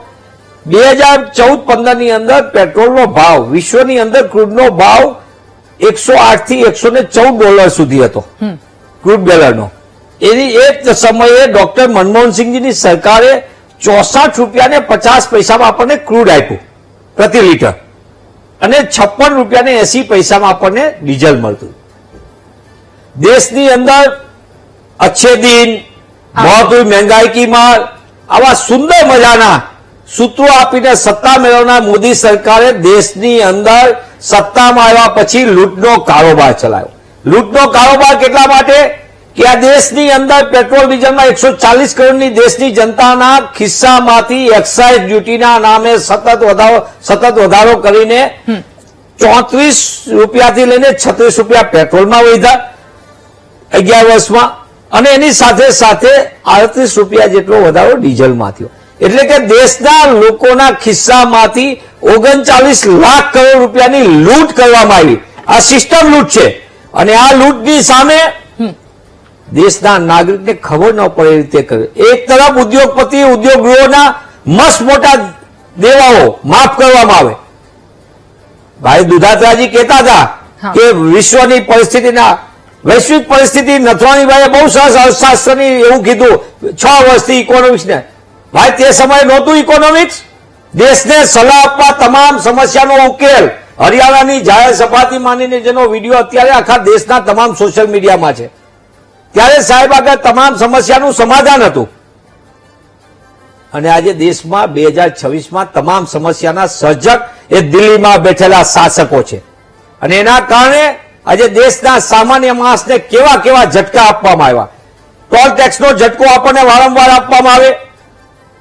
2014-15 ની અંદર પેટ્રોલનો ભાવ વિશ્વની અંદર ક્રૂડનો ભાવ 108 થી 114 ડોલર સુધી હતો, ક્રૂડ બેરલનો. એની એક સમયે ડોક્ટર મનમોહનસિંહજીની સરકારે 64 રૂપિયા ને 50 પૈસામાં આપણને ક્રૂડ આપ્યું પ્રતિ લીટર અને 56 રૂપિયા ને 80 પૈસામાં આપણને ડીઝલ મળતું. દેશની અંદર અચ્છે દિન, બહોત હુઈ મહેંગાઈ કી માર, આવા સુંદર મજાના સૂત્રો આપીને સત્તા મેળવનાર મોદી સરકારે દેશની અંદર સત્તામાં આવ્યા પછી લૂંટનો કારોબાર ચલાવ્યો. લૂંટનો કારોબાર કેટલા માટે કે આ દેશની અંદર પેટ્રોલ ડીઝલમાં 140 કરોડની દેશની જનતાના ખિસ્સામાંથી એક્સાઇઝ ડ્યુટીના નામે સતત વધારો કરીને 34 રૂપિયાથી લઈને 36 રૂપિયા પેટ્રોલમાં વધ્યા 11 વર્ષમાં, અને એની સાથે સાથે 38 રૂપિયા જેટલો વધારો ડીઝલમાં થયો. એટલે કે દેશના લોકોના ખિસ્સામાંથી 39 લાખ કરોડ રૂપિયાની લૂંટ કરવામાં આવી. આ સિસ્ટમ લૂંટ છે અને આ લૂંટની સામે દેશના નાગરિકને ખબર ન પડે એ રીતે કરે. એક તરફ ઉદ્યોગપતિ, ઉદ્યોગગૃહોના મસ્ત મોટા દેવાઓ માફ કરવામાં આવે. ભાઈ દુધાત્રાજી કહેતા હતા કે વિશ્વની પરિસ્થિતિના વૈશ્વિક પરિસ્થિતિ નથવાણીભાઈએ બહુ સરસ અર્થશાસ્ત્રની એવું કીધું 6 વર્ષથી ઇકોનોમિક્સને. ભાઈ તે સમયે નહોતું ઇકોનોમિક્સ. દેશને સલાહ આપવા તમામ સમસ્યાનો ઉકેલ હરિયાણાની જાહેર સભાથી માંડીને જેનો વિડીયો અત્યારે આખા દેશના તમામ સોશિયલ મીડિયામાં છે, ત્યારે સાહેબ આગળ તમામ સમસ્યાનું સમાધાન હતું. અને આજે દેશમાં 2026માં તમામ સમસ્યાના સર્જક એ દિલ્હીમાં બેઠેલા શાસકો છે અને એના કારણે આજે દેશના સામાન્ય માણસને કેવા કેવા ઝટકા આપવામાં આવ્યા. ટોલ ટેક્સનો ઝટકો આપણને વારંવાર આપવામાં આવે.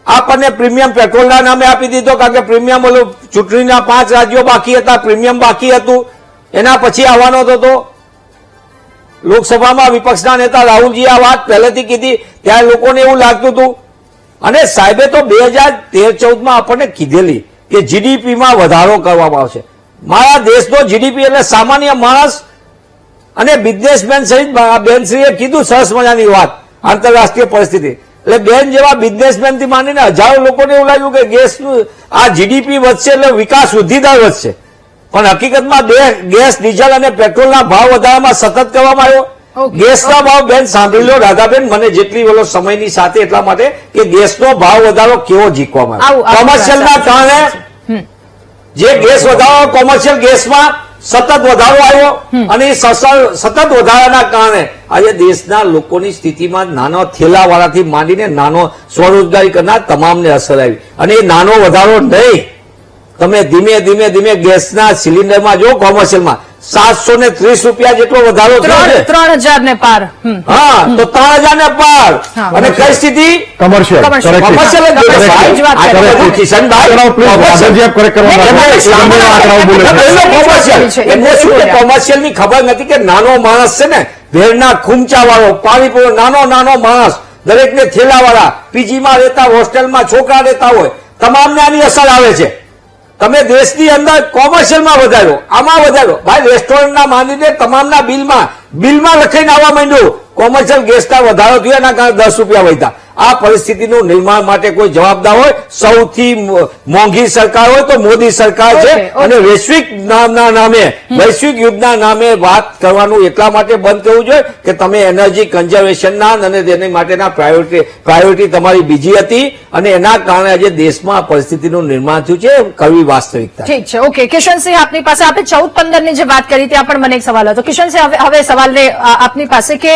આપણને પ્રીમિયમ પેટ્રોલના નામે આપી દીધો, કારણ કે પ્રીમિયમ ઓલું ચૂંટણીના 5 રાજ્યો બાકી હતા, પ્રીમિયમ બાકી હતું. એના પછી આવવાનો હતો. લોકસભામાં વિપક્ષના નેતા રાહુલજીએ આ વાત પહેલેથી કીધી, ત્યારે લોકોને એવું લાગતું હતું. અને સાહેબે તો 2013-14માં આપણને કીધેલી કે જીડીપીમાં વધારો કરવામાં આવશે. મારા દેશનો જીડીપી એટલે સામાન્ય માણસ અને બિઝનેસમેન સહિત બેનશ્રીએ કીધું સરસ મજાની વાત, આંતરરાષ્ટ્રીય પરિસ્થિતિ. એટલે બેન જેવા બિઝનેસમેન થી માંડીને હજારો લોકોને એવું લાગ્યું કે ગેસનું આ જીડીપી વધશે એટલે વિકાસ વૃદ્ધિ દર વધશે. પણ હકીકતમાં ગેસ, ડીઝલ અને પેટ્રોલના ભાવ વધારામાં સતત કરવામાં આવ્યો. ગેસના ભાવ બેન સાંભળી લો રાધાબેન, મને જેટલી વેલો સમયની સાથે, એટલા માટે કે ગેસનો ભાવ વધારો કેવો ઝીકવામાં આવ્યો. કોમર્શિયલના કારણે જે ગેસ વધારો, કોમર્શિયલ ગેસમાં સતત વધારો આવ્યો અને સતત વધારાના કારણે આજે દેશના લોકોની સ્થિતિમાં નાનો થેલાવાળાથી માંડીને નાનો સ્વરોજગારી કરનાર તમામને અસર આવી. અને એ નાનો વધારો નહીં, તમે ધીમે ગેસના સિલિન્ડરમાં જો કોમર્શિયલમાં 730 રૂપિયા જેટલો વધારો થયો છે. 3000 ને પાર. હા, તો 3000 ને પાર. અને કઈ સ્થિતિ? કમર્શિયલ કોમર્શિયલ ની ખબર નથી કે નાનો માણસ છે ને, ભેળના ખૂમચા વાળો, પાણીપુરો, નાનો માણસ, દરેકને થેલા વાળા, પીજીમાં રહેતા, હોસ્ટેલમાં છોકરા રહેતા હોય, તમામને આની અસર આવે છે. તમે દેશની અંદર કોમર્શિયલમાં વધાર્યો, આમાં વધાર્યો. ભાઈ રેસ્ટોરન્ટના માંડીને તમામના બિલમાં લખાઈને આવવા માંડ્યું. કોમર્શિયલ ગેસના વધારો થયો, એના કારણે 10 રૂપિયા વધ્યા. આ પરિસ્થિતિનું નિર્માણ માટે કોઈ જવાબદાર હોય, સૌથી મોંઘી સરકાર હોય તો મોદી સરકાર છે. અને વૈશ્વિક નામે, વૈશ્વિક યુદ્ધના નામે વાત કરવાનું એટલા માટે બંધ કરવું જોઈએ કે તમે એનર્જી કન્ઝર્વેશનના અને તેની માટેના પ્રાયોરિટી તમારી બીજી હતી, અને એના કારણે આજે દેશમાં આ પરિસ્થિતિનું નિર્માણ થયું છે. કડવી વાસ્તવિકતા. ઠીક છે, ઓકે. કિશનસિંહ, આપની પાસે આપણે 14-15 ની જે વાત કરી ત્યાં પણ મને એક સવાલ હતો. કિશનસિંહ, હવે સવાલ આપની પાસે કે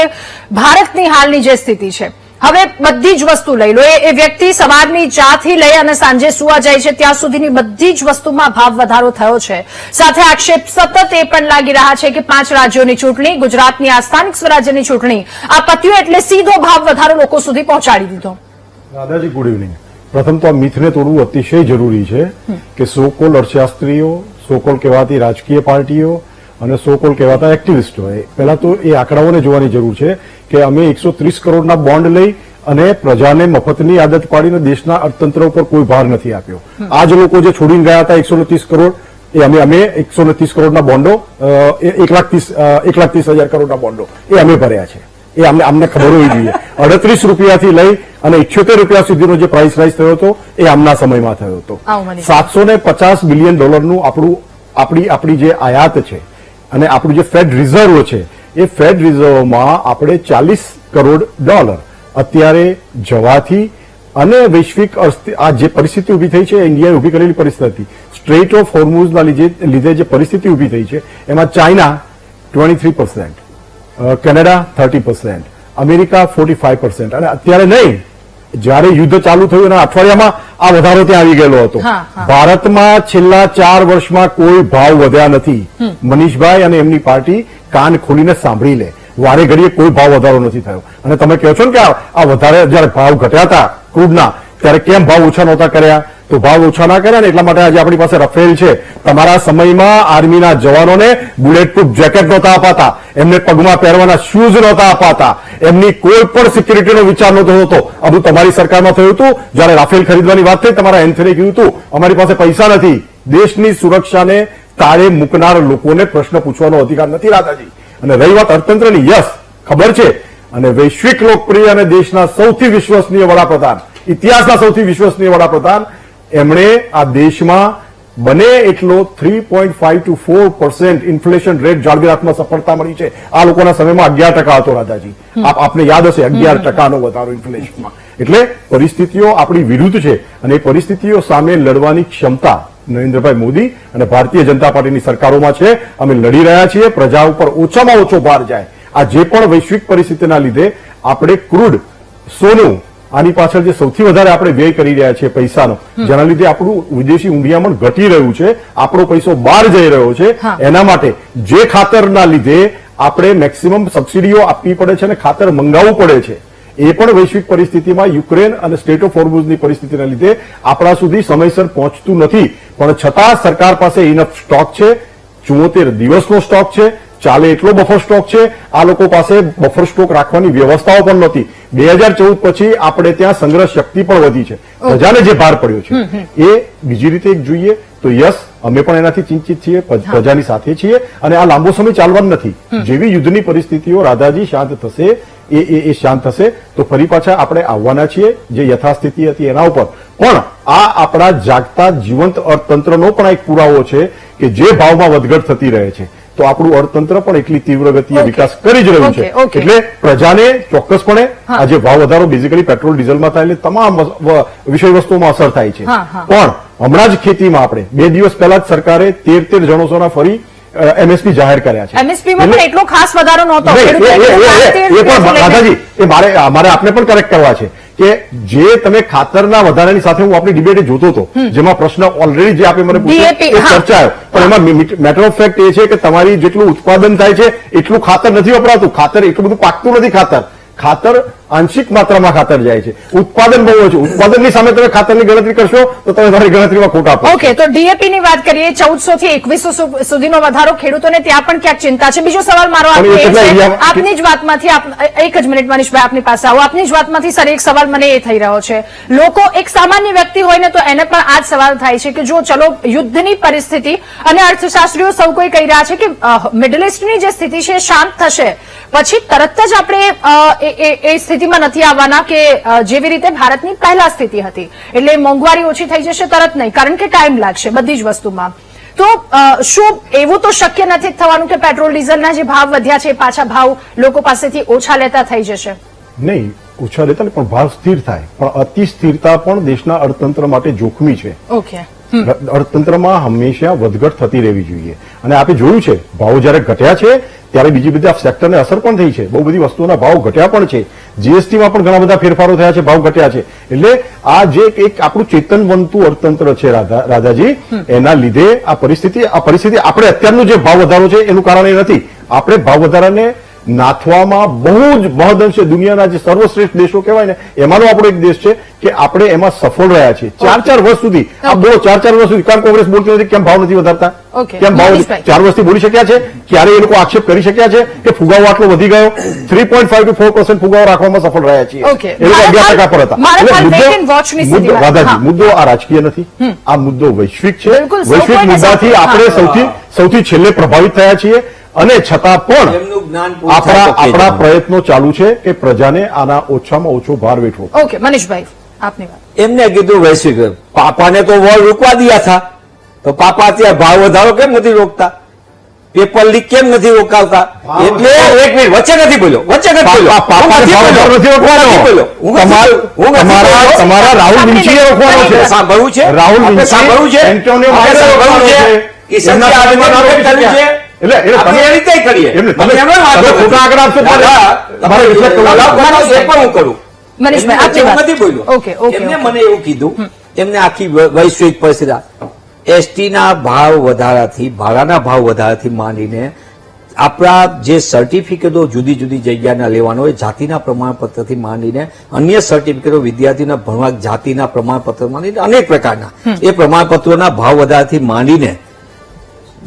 ભારતની હાલની જે સ્થિતિ છે, હવે બધી જ વસ્તુ લઈ લો, એ વ્યક્તિ સવારની ચા થી લઈ અને સાંજે સુવા જાય છે ત્યાં સુધીની બધી જ વસ્તુમાં ભાવ વધારો થયો છે. સાથે આક્ષેપ સતત એ પણ લાગી રહ્યા છે કે 5 રાજ્યોની ચૂંટણી, ગુજરાતની આ સ્થાનિક સ્વરાજ્યની ચૂંટણી આ પત્યું એટલે સીધો ભાવ વધારો લોકો સુધી પહોંચાડી દીધો. દાદાજી, ગુડ ઇવનિંગ. પ્રથમ તો આ મિથને તોડવું અતિશય જરૂરી છે કે સોકોલ અર્થશાસ્ત્રીઓ, સોકોલ કહેવાતી રાજકીય પાર્ટીઓ અને સોકોલ કહેવાતા એક્ટિવિસ્ટો, પહેલા તો એ આંકડાઓને જોવાની જરૂર છે કે અમે 130 કરોડના બોન્ડ લઈ અને પ્રજાને મફતની આદત પાડીને દેશના અર્થતંત્ર ઉપર કોઈ ભાર નથી આપ્યો. આ જ લોકો જે છોડીને ગયા હતા 130 કરોડ, એ અમે 130 કરોડના બોન્ડો, 1,30,000 કરોડના બોન્ડો એ અમે ભર્યા છે. એ અમને ખબર હોવી જોઈએ. 38 રૂપિયાથી લઈ અને 78 રૂપિયા સુધીનો જે પ્રાઇસ રાઇઝ થયો હતો એ આમના સમયમાં થયો હતો. 750 બિલિયન ડોલરનું આપણી જે આયાત છે અને આપણું જે ફેડ રિઝર્વ છે, એ ફેડ રિઝર્વમાં આપણે 40 કરોડ ડોલર અત્યારે જવાથી અને વૈશ્વિક આ જે પરિસ્થિતિ ઉભી થઈ છે, ઇન્ડિયાએ ઉભી કરેલી પરિસ્થિતિ, સ્ટ્રેટ ઓફ હોર્મુઝના લીધે જે પરિસ્થિતિ ઉભી થઈ છે, એમાં ચાઇના 23%, કેનેડા 30%, અમેરિકા 45%, અને અત્યારે નહીં, જયારે યુદ્ધ ચાલુ થયું એના અઠવાડિયામાં આ વધારો ત્યાં આવી ગયેલો હતો. ભારતમાં છેલ્લા 4 વર્ષમાં કોઈ ભાવ વધ્યા નથી. મનીષભાઈ અને એમની પાર્ટી કાન ખોલીને સાંભળી લે, વારે ઘડીએ કોઈ ભાવ વધારો નથી થયો. અને તમે કહો છો ને કે આ વધારે જયારે ભાવ ઘટ્યા હતા ક્રૂડના, ત્યારે કેમ ભાવ ઓછા નહોતા કર્યા? તો ભાવ ઓછા ના કર્યા ને એટલા માટે આજે આપણી પાસે રફેલ છે. તમારા સમયમાં આર્મીના જવાનોને બુલેટ પ્રૂફ જેકેટ નહોતા અપાતા, એમને પગમાં પહેરવાના શૂઝ નહોતા અપાતા, એમની કોઈ પણ સિક્યુરિટીનો વિચાર નહોતો થતો. આ બધું તમારી સરકારમાં થયું હતું. જયારે રાફેલ ખરીદવાની વાત થઈ, તમારા એન્થરે કહ્યું હતું અમારી પાસે પૈસા નથી. દેશની સુરક્ષાને તાળે મૂકનાર લોકોને પ્રશ્ન પૂછવાનો અધિકાર નથી રાધાજી. અને રહી વાત અર્થતંત્રની, યસ ખબર છે, અને વૈશ્વિક લોકપ્રિય અને દેશના સૌથી વિશ્વસનીય વડાપ્રધાન, ઇતિહાસના સૌથી વિશ્વસનીય વડાપ્રધાન, એમણે આ દેશમાં બને એટલો 3.5 to 4% ઇન્ફ્લેશન રેટ જાળવી રાખવામાં સફળતા મળી છે. આ લોકોના સમયમાં 11% હતો રાધાજી. આપને યાદ હશે 11%નો વધારો ઇન્ફ્લેશનમાં. એટલે પરિસ્થિતિઓ આપણી વિરુદ્ધ છે અને એ પરિસ્થિતિઓ સામે લડવાની ક્ષમતા નરેન્દ્રભાઈ મોદી અને ભારતીય જનતા પાર્ટીની સરકારોમાં છે. અમે લડી રહ્યા છીએ. પ્રજા ઉપર ઓછામાં ઓછો ભાર જાય. આ જે પણ વૈશ્વિક પરિસ્થિતિના લીધે આપણે ક્રૂડ, સોનું આની પાછળ જે સૌથી વધારે આપણે વ્યય કરી રહ્યા છીએ પૈસાનો, જેના લીધે આપણું વિદેશી ઊંડિયામણ ઘટી રહ્યું છે, આપણો પૈસો બહાર જઈ રહ્યો છે, એના માટે જે ખાતરના લીધે આપણે મેક્સિમમ સબસિડીઓ આપવી પડે છે અને ખાતર મંગાવવું પડે છે, એ પણ વૈશ્વિક પરિસ્થિતિમાં યુક્રેન અને સ્ટેટ ઓફ હોર્મુઝની પરિસ્થિતિના લીધે આપણા સુધી સમયસર પહોંચતું નથી. પણ છતાં સરકાર પાસે ઇનફ સ્ટોક છે, 74 દિવસનો સ્ટોક છે, ચાલે એટલો બફર સ્ટોક છે. આ લોકો પાસે બફર સ્ટોક રાખવાની વ્યવસ્થાઓ પણ નથી. 2014 પછી આપણે ત્યાં સંગ્રહ શક્તિ પણ વધી છે. પ્રજાને જે ભાર પડ્યો છે એ બીજી રીતે જોઈએ તો યસ, અમે પણ એનાથી ચિંતિત છીએ, પ્રજાની સાથે છીએ, અને આ લાંબો સમય ચાલવાનું નથી. જેવી યુદ્ધની પરિસ્થિતિઓ રાધાજી શાંત થશે, એ શાંત થશે તો ફરી પાછા આપણે આવવાના છીએ જે યથાસ્થિતિ હતી એના ઉપર. પણ આ આપણા જાગતા જીવંત અર્થતંત્રનો પણ એક પુરાવો છે કે જે ભાવમાં વધઘટ થતી રહે છે તો આપણું અર્થતંત્ર પણ એટલી તીવ્ર ગતિએ વિકાસ કરી જ રહ્યું છે. એટલે પ્રજાને ચોક્કસપણે આ જે ભાવ વધારો બેઝિકલી પેટ્રોલ ડીઝલમાં થાય એટલે તમામ વિષય વસ્તુઓમાં અસર થાય છે. પણ હમણાં જ ખેતીમાં આપણે 2 દિવસ પહેલા જ સરકારે 13 જણસોના ફરી એમએસપી જાહેર કર્યા છે. એમએસપીમાં પણ એટલો ખાસ વધારો નહોતો. એ પણ દાદાજી એ મારે આપને પણ કરેક્ટ કરવા છે કે જે તમે ખાતરના વધારાની સાથે હું આપણી ડિબેટ જોતો હતો, જેમાં પ્રશ્ન ઓલરેડી જે આપે મને પૂછ્યો ચર્ચાયો, પણ એમાં મેટર ઓફ ફેક્ટ એ છે કે તમારી જેટલું ઉત્પાદન થાય છે એટલું ખાતર નથી વપરાતું. ખાતર એટલું બધું પાકતું નથી. ખાતર આંશિક માત્રામાં ખાતર જાય છે. ઉત્પાદન બહુ છે. ઉત્પાદનની સામે તમે ખાતરની ગણતરી કરશો તો તમે તમારી ગણતરીમાં ખોટા આપો. ઓકે, તો ડીએપી ની વાત કરીએ. 1400 થી 2100 સુધીનો વધારો ખેડૂતોને ત્યાં પણ ક્યાંક ચિંતા છે. બીજો સવાલ મારો આપની જ વાતમાંથી, એક જ મિનિટ મનીષભાઈ આપની પાસે આવો. આપની જ વાતમાંથી સર એક સવાલ મને એ થઈ રહ્યો છે. લોકો, એક સામાન્ય વ્યક્તિ હોય ને તો એને પણ આ જ સવાલ થાય છે કે જો ચલો યુદ્ધની પરિસ્થિતિ અને અર્થશાસ્ત્રીઓ સૌ કોઈ કહી રહ્યા છે કે મિડલ ઇસ્ટની જે સ્થિતિ છે શાંત થશે પછી તરત જ આપણે એ સ્થિતિમાં નથી આવવાના કે જેવી રીતે ભારતની પહેલા સ્થિતિ હતી. એટલે મોંઘવારી ઓછી થઈ જશે તરત નહીં, કારણ કે ટાઈમ લાગશે બધી જ વસ્તુમાં. તો શું એવું તો શક્ય નથી થવાનું કે પેટ્રોલ ડીઝલના જે ભાવ વધ્યા છે પાછા ભાવ લોકો પાસેથી ઓછા લેતા થઈ જશે? નહીં, ઓછા લેતા પણ ભાવ સ્થિર થાય. પણ અતિ સ્થિરતા પણ દેશના અર્થતંત્ર માટે જોખમી છે. ઓકે, અર્થતંત્રમાં હંમેશા વધઘટ થતી રહેવી જોઈએ. અને આપણે જોયું છે ભાવ જયારે ઘટ્યા છે ત્યારે બીજી બધી સેક્ટરને અસર પણ થઈ છે. બહુ બધી વસ્તુઓના ભાવ ઘટ્યા પણ છે. જીએસટીમાં પણ ઘણા બધા ફેરફારો થયા છે, ભાવ ઘટ્યા છે. એટલે આ જે એક આપણું ચેતન બનતું અર્થતંત્ર છે રાધાજી, એના લીધે આ પરિસ્થિતિ આપણે અત્યારનું જે ભાવ વધારો છે એનું કારણ એ નથી. આપણે ભાવ વધારાને નાથવામાં બહુ જ મહદઅંશે દુનિયાના જે સર્વશ્રેષ્ઠ દેશો કહેવાય ને એમાંનો આપણો એક દેશ છે કે આપણે એમાં સફળ રહ્યા છીએ 4 વર્ષ સુધી. આ બહુ 4 વર્ષ સુધી કામ કોંગ્રેસ બોલતી નથી કેમ ભાવ નથી વધારતા, કેમ ભાવ 4 વર્ષથી બોલી શક્યા છે? ક્યારે એ લોકો આક્ષેપ કરી શક્યા છે કે ફુગાવો આટલો વધી ગયો? 3.5 to 4% ફુગાવો રાખવામાં સફળ રહ્યા છીએ. એ લોકો 11% પર હતા. રાધાજી, મુદ્દો આ રાજકીય નથી, આ મુદ્દો વૈશ્વિક છે. વૈશ્વિક મુદ્દાથી આપણે સૌથી છેલ્લે પ્રભાવિત થયા છીએ. અને છતાં પણ આપણા પ્રયત્નો ચાલુ છે કે પ્રજાને આના ઓછામાં ઓછો ભાર વેઠવો. ઓકે, મનીષભાઈ આપની વાત. એમને કીધું વૈશ્વિક, પાપાને તો વોર રૂકવા દિયા થા, તો પાપા ત્યાં ભાવ વધારો કેમ નથી રોકતા? પેપર લીક કેમ નથી રોકાવતા? એટલે એક મિનિટ વચ્ચે નથી બોલ્યો, તમારા રાહુલ વિંછીએ રોકવાનો છે. સાંભળવું છે, રાહુલ સાંભળવું છે, એન્ટોનિયો મને એવું કીધું એમને આખી વૈશ્વિક પરિસ્થિતિ એસટીના ભાવ વધારાથી, ભાડાના ભાવ વધારાથી માંડીને આપણા જે સર્ટિફિકેટો જુદી જુદી જગ્યાના લેવાનો હોય, જાતિના પ્રમાણપત્રથી માંડીને અન્ય સર્ટિફિકેટો વિદ્યાર્થીના ભણવા જાતિના પ્રમાણપત્ર માંડીને અનેક પ્રકારના એ પ્રમાણપત્રોના ભાવ વધારાથી માંડીને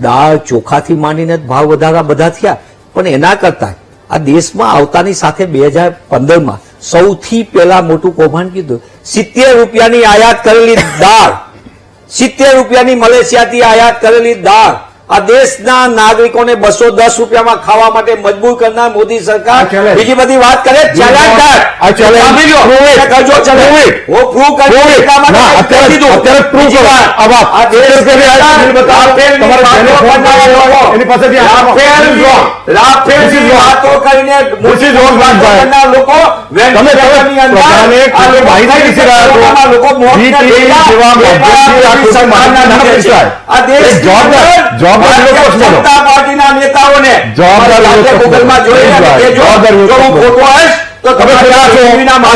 દાળ ચોખાથી માંડીને ભાવ વધારા બધા થયા. પણ એના કરતા આ દેશમાં આવતાની સાથે 2015માં સૌથી પહેલા મોટું કૌભાંડ કીધું. 70 રૂપિયાની આયાત કરેલી દાળ, 70 રૂપિયાની મલેશિયાથી આયાત કરેલી દાળ આ દેશના નાગરિકોને 210 રૂપિયામાં ખાવા માટે મજબૂર કરનાર મોદી સરકાર બીજી બધી વાત કરે. જવાબદાર તો તમે ખોટા છો. આ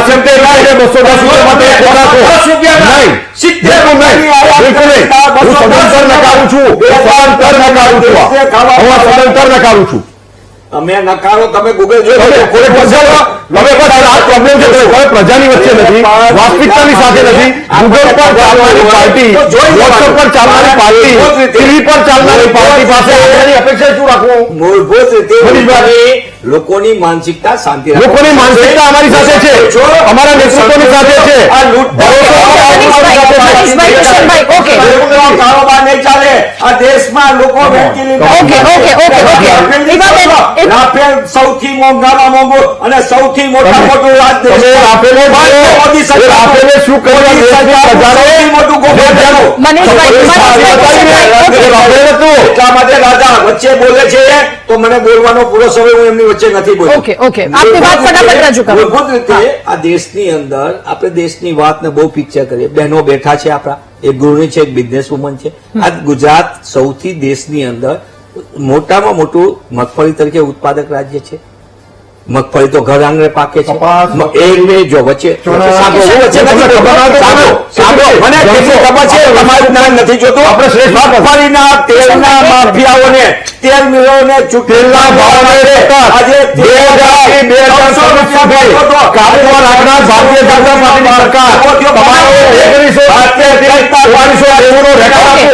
70 રૂપિયા 210 રૂપિયા માટે ખોટા છો. 10 રૂપિયા નહીં. 70 બિલકુલ નહીં. બિલકુલ નહીં. હું સદંતર નકારું છું. સદંતર નકારું છું. હું આ સદંતર નકારું છું. તમે નકારો, તમે ગૂગલ જોઈ હવે કોઈ પ્રજા હવે બસ આ પ્રોબ્લેમ છે. કોઈ પ્રજાની વચ્ચે નથી, વાસ્તવિકતાની સાથે નથી. ગૂગલ પર ચાલનારી પાર્ટી, વોટ્સએપ પર ચાલનારી પાર્ટી, ટીવી પર ચાલનારી પાર્ટી પાસે આની અપેક્ષા શું રાખવું? મૂળભૂત રીતે લોકોની માનસિકતા શાંતિ રાખો. લોકોની માનસિકતા અમારી સાથે છે, અમારા નેતૃત્વની સાથે છે. આ કારોબાર નહીં ચાલે. આ દેશમાં લોકો રાફેલ સૌથી મોંઘામાં મોંઘું અને સૌથી મોટા મોટું રાજ દેશ. મોદી સરકાર શું કરવા સૌથી મોટું એટલા માટે રાજા વચ્ચે બોલે છે તો મને બોલવાનો પૂરો સમય હું એમની વચ્ચે નથી બોલ્યો. આપની વાત ફટાફટ રજૂ કરો. મૂળભૂત રીતે આ દેશની અંદર આપણે દેશની વાતને બહુ પિક્ચર કરીએ. બહેનો બેઠા છે આપણા, એક ગૃહિણી છે, એક બિઝનેસ વુમન છે. આ ગુજરાત સૌથી દેશની અંદર મોટામાં મોટું મગફળી તરીકે ઉત્પાદક રાજ્ય છે. મગફળી તો ઘર આંગણે પાકે છે. એક બે જો વચ્ચે મને કેટલી ખબર છે, તમારું જ્ઞાન નથી જોતું. મગફળીના તેલના માફિયાઓને, તેલ મિલોને ચૂંટેલના ભાવને આજે 2000 કાબુમાં રાખનાર ભારતીય જનતા પાર્ટીની સરકાર તમારો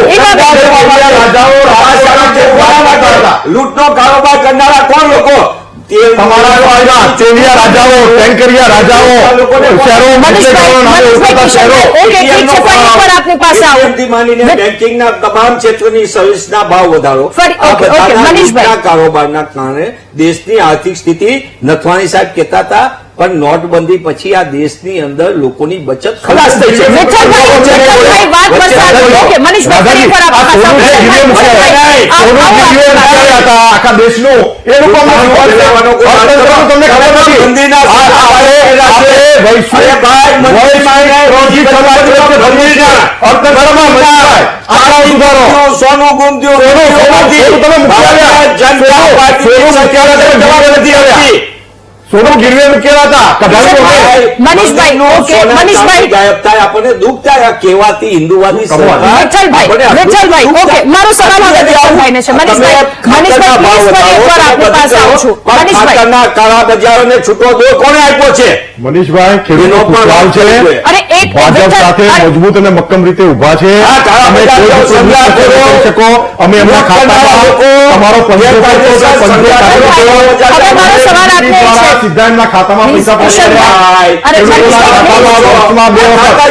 1993 લૂંટનો કારોબાર કરનારા કોણ લોકો? તમારા ચોરિયા રાજાઓ, ટેન્કરિયા રાજાઓ, બેન્કિંગના તમામ ક્ષેત્રની સર્વિસના ભાવ વધારો, કારોબારના કારણે દેશની આર્થિક સ્થિતિ નથવાણી સાહેબ કહેતા હતા. પણ નોટબંધી પછી આ દેશની અંદર લોકોની બચત ખલાસ થઈ છે. આખા દેશનું એ લોકો સોનું ગુમ સોનું ગીરવે મૂકેલા હતા. મનીષભાઈ ગાયબ થાય, આપણને દુઃખ થાય. આ કહેવાતી હિન્દુવાદી વિઠ્ઠલભાઈ, ઓકે, મારો સવાલ હવે વિઠ્ઠલભાઈને છે. મનીષભાઈ કાળા બજારોને છૂટો દોર કોને આપ્યો છે? મનીષભાઈ, ખેડૂતો ખુશહાલ છે, ભાજપ સાથે મજબૂત અને મક્કમ રીતે ઉભા છે. અમે એમના ખાતામાં તમારો સિદ્ધાંતના ખાતામાં પૈસા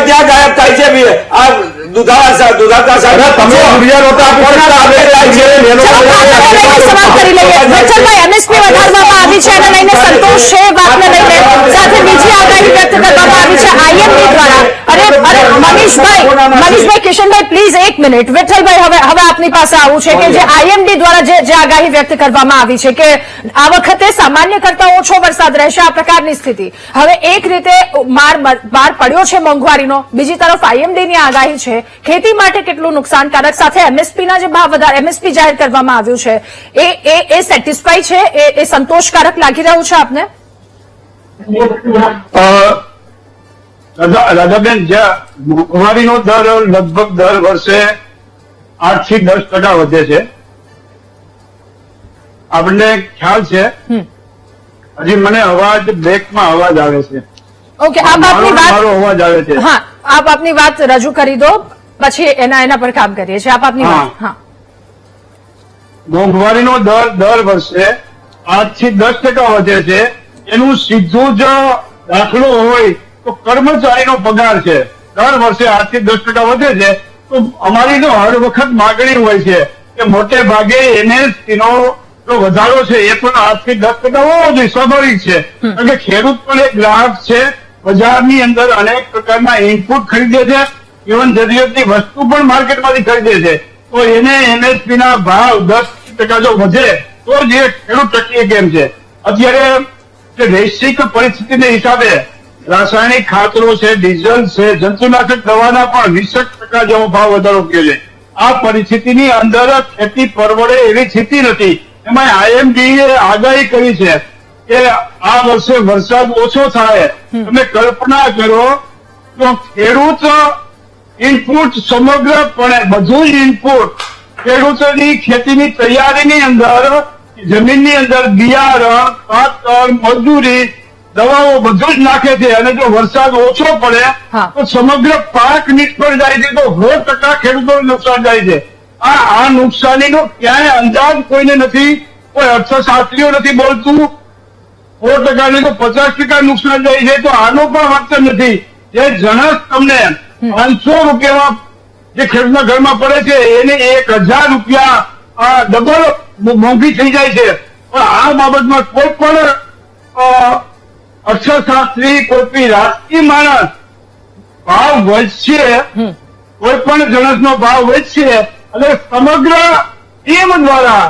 ક્યાં ગાયબ થાય છે? આ દુધાતા સાહેબ તમે એમએસપી વધારવામાં આવી છે અને લઈને સંતોષ છે, વાતને લઈને સાથે બીજી આગાહી વ્યક્ત કરવામાં આવી છે આઈએમડી દ્વારા. અરે મનીષભાઈ, કિશનભાઈ પ્લીઝ એક મિનિટ. વિઠ્ઠલભાઈ, હવે આપની પાસે આવું છે કે જે આઈએમડી દ્વારા જે આગાહી વ્યક્ત કરવામાં આવી છે કે આ વખતે સામાન્ય કરતા ઓછો વરસાદ રહેશે, આ પ્રકારની સ્થિતિ. હવે એક રીતે માર પડ્યો છે મોંઘવારીનો, બીજી તરફ આઈએમડીની આગાહી છે. ખેતી માટે કેટલું નુકસાનકારક, સાથે એમએસપીના જે ભાવ વધારે એમએસપી જાહેર કરવામાં આવ્યું છે એ સેટિસ્ફાઈ છે, એ સંતોષકારક લાગી રહ્યું છે આપને? રાધાબેન, જ્યાં મોંઘવારીનો દર લગભગ દર વર્ષે 8 થી 10% વધે છે, આપણને ખ્યાલ છે. હજી મને અવાજ બ્રેકમાં અવાજ આવે છે. ઓકે, આપ આપની વાત અવાજ આવે છે. હા, આપ આપની વાત રજૂ કરી દો, પછી એના પર કામ કરીએ છીએ. આપ આપની વાત. હા, મોંઘવારીનો દર દર વર્ષે 8 થી 10% વધે છે. એનું સીધું જ દાખલો હોય તો કર્મચારીનો પગાર છે. દર વર્ષે 8 થી 10% વધે છે. તો અમારી તો હર વખત માગણી હોય છે કે મોટે ભાગે એનએસપીનો જો વધારો છે એ પણ 8 થી 10% હોવો જોઈએ, સ્વાભાવિક છે. કારણ કે ખેડૂત પણ એક ગ્રાહક છે, બજારની અંદર અનેક પ્રકારના ઇનપુટ ખરીદે છે, જીવન જરૂરિયાતની વસ્તુ પણ માર્કેટમાંથી ખરીદે છે. તો એને એમએસપી ના ભાવ 10% જો વધે તો જ એ ખેડૂત ટકીએ કેમ છે. અત્યારે જે વૈશ્વિક પરિસ્થિતિને હિસાબે રાસાયણિક ખાતરો છે, ડીઝલ છે, જંતુનાશક દવાના પણ 20% જેવો ભાવ વધારો થયો છે. આ પરિસ્થિતિની અંદર ખેતી પરવડે એવી સ્થિતિ નથી. એમાં આઈએમડી આગાહી કરી છે કે આ વર્ષે વરસાદ ઓછો થાય, તમે કલ્પના કરો તો ખેડૂત ઇનપુટ સમગ્રપણે બધું જ ઇનપુટ ખેડૂતોની ખેતીની તૈયારીની અંદર, જમીનની અંદર બિયારણ, ખાતર, મજૂરી, દવાઓ બધું જ નાખે છે, અને જો વરસાદ ઓછો પડે તો સમગ્ર પાક નિષ્ફળ જાય છે, તો 100% ખેડૂતોને નુકસાન જાય છે. આ નુકસાનીનો ક્યાંય અંદાજ કોઈને નથી, કોઈ અર્થશાસ્ત્રીઓ નથી બોલતું. 100% નહીં તો 50% નુકસાન જાય છે, તો આનો પણ વળતર નથી. જે જણસ તમને 500 રૂપિયામાં જે ખેડૂતના ઘરમાં પડે છે એને 1000 રૂપિયા ડબલ મોંઘી થઈ જાય છે. પણ આ બાબતમાં કોઈ પણ અર્થશાસ્ત્રી, કોઈ પણ રાજકીય માણસ ભાવ વધશે, કોઈ પણ જણસનો ભાવ વધશે અને સમગ્ર ટીમ દ્વારા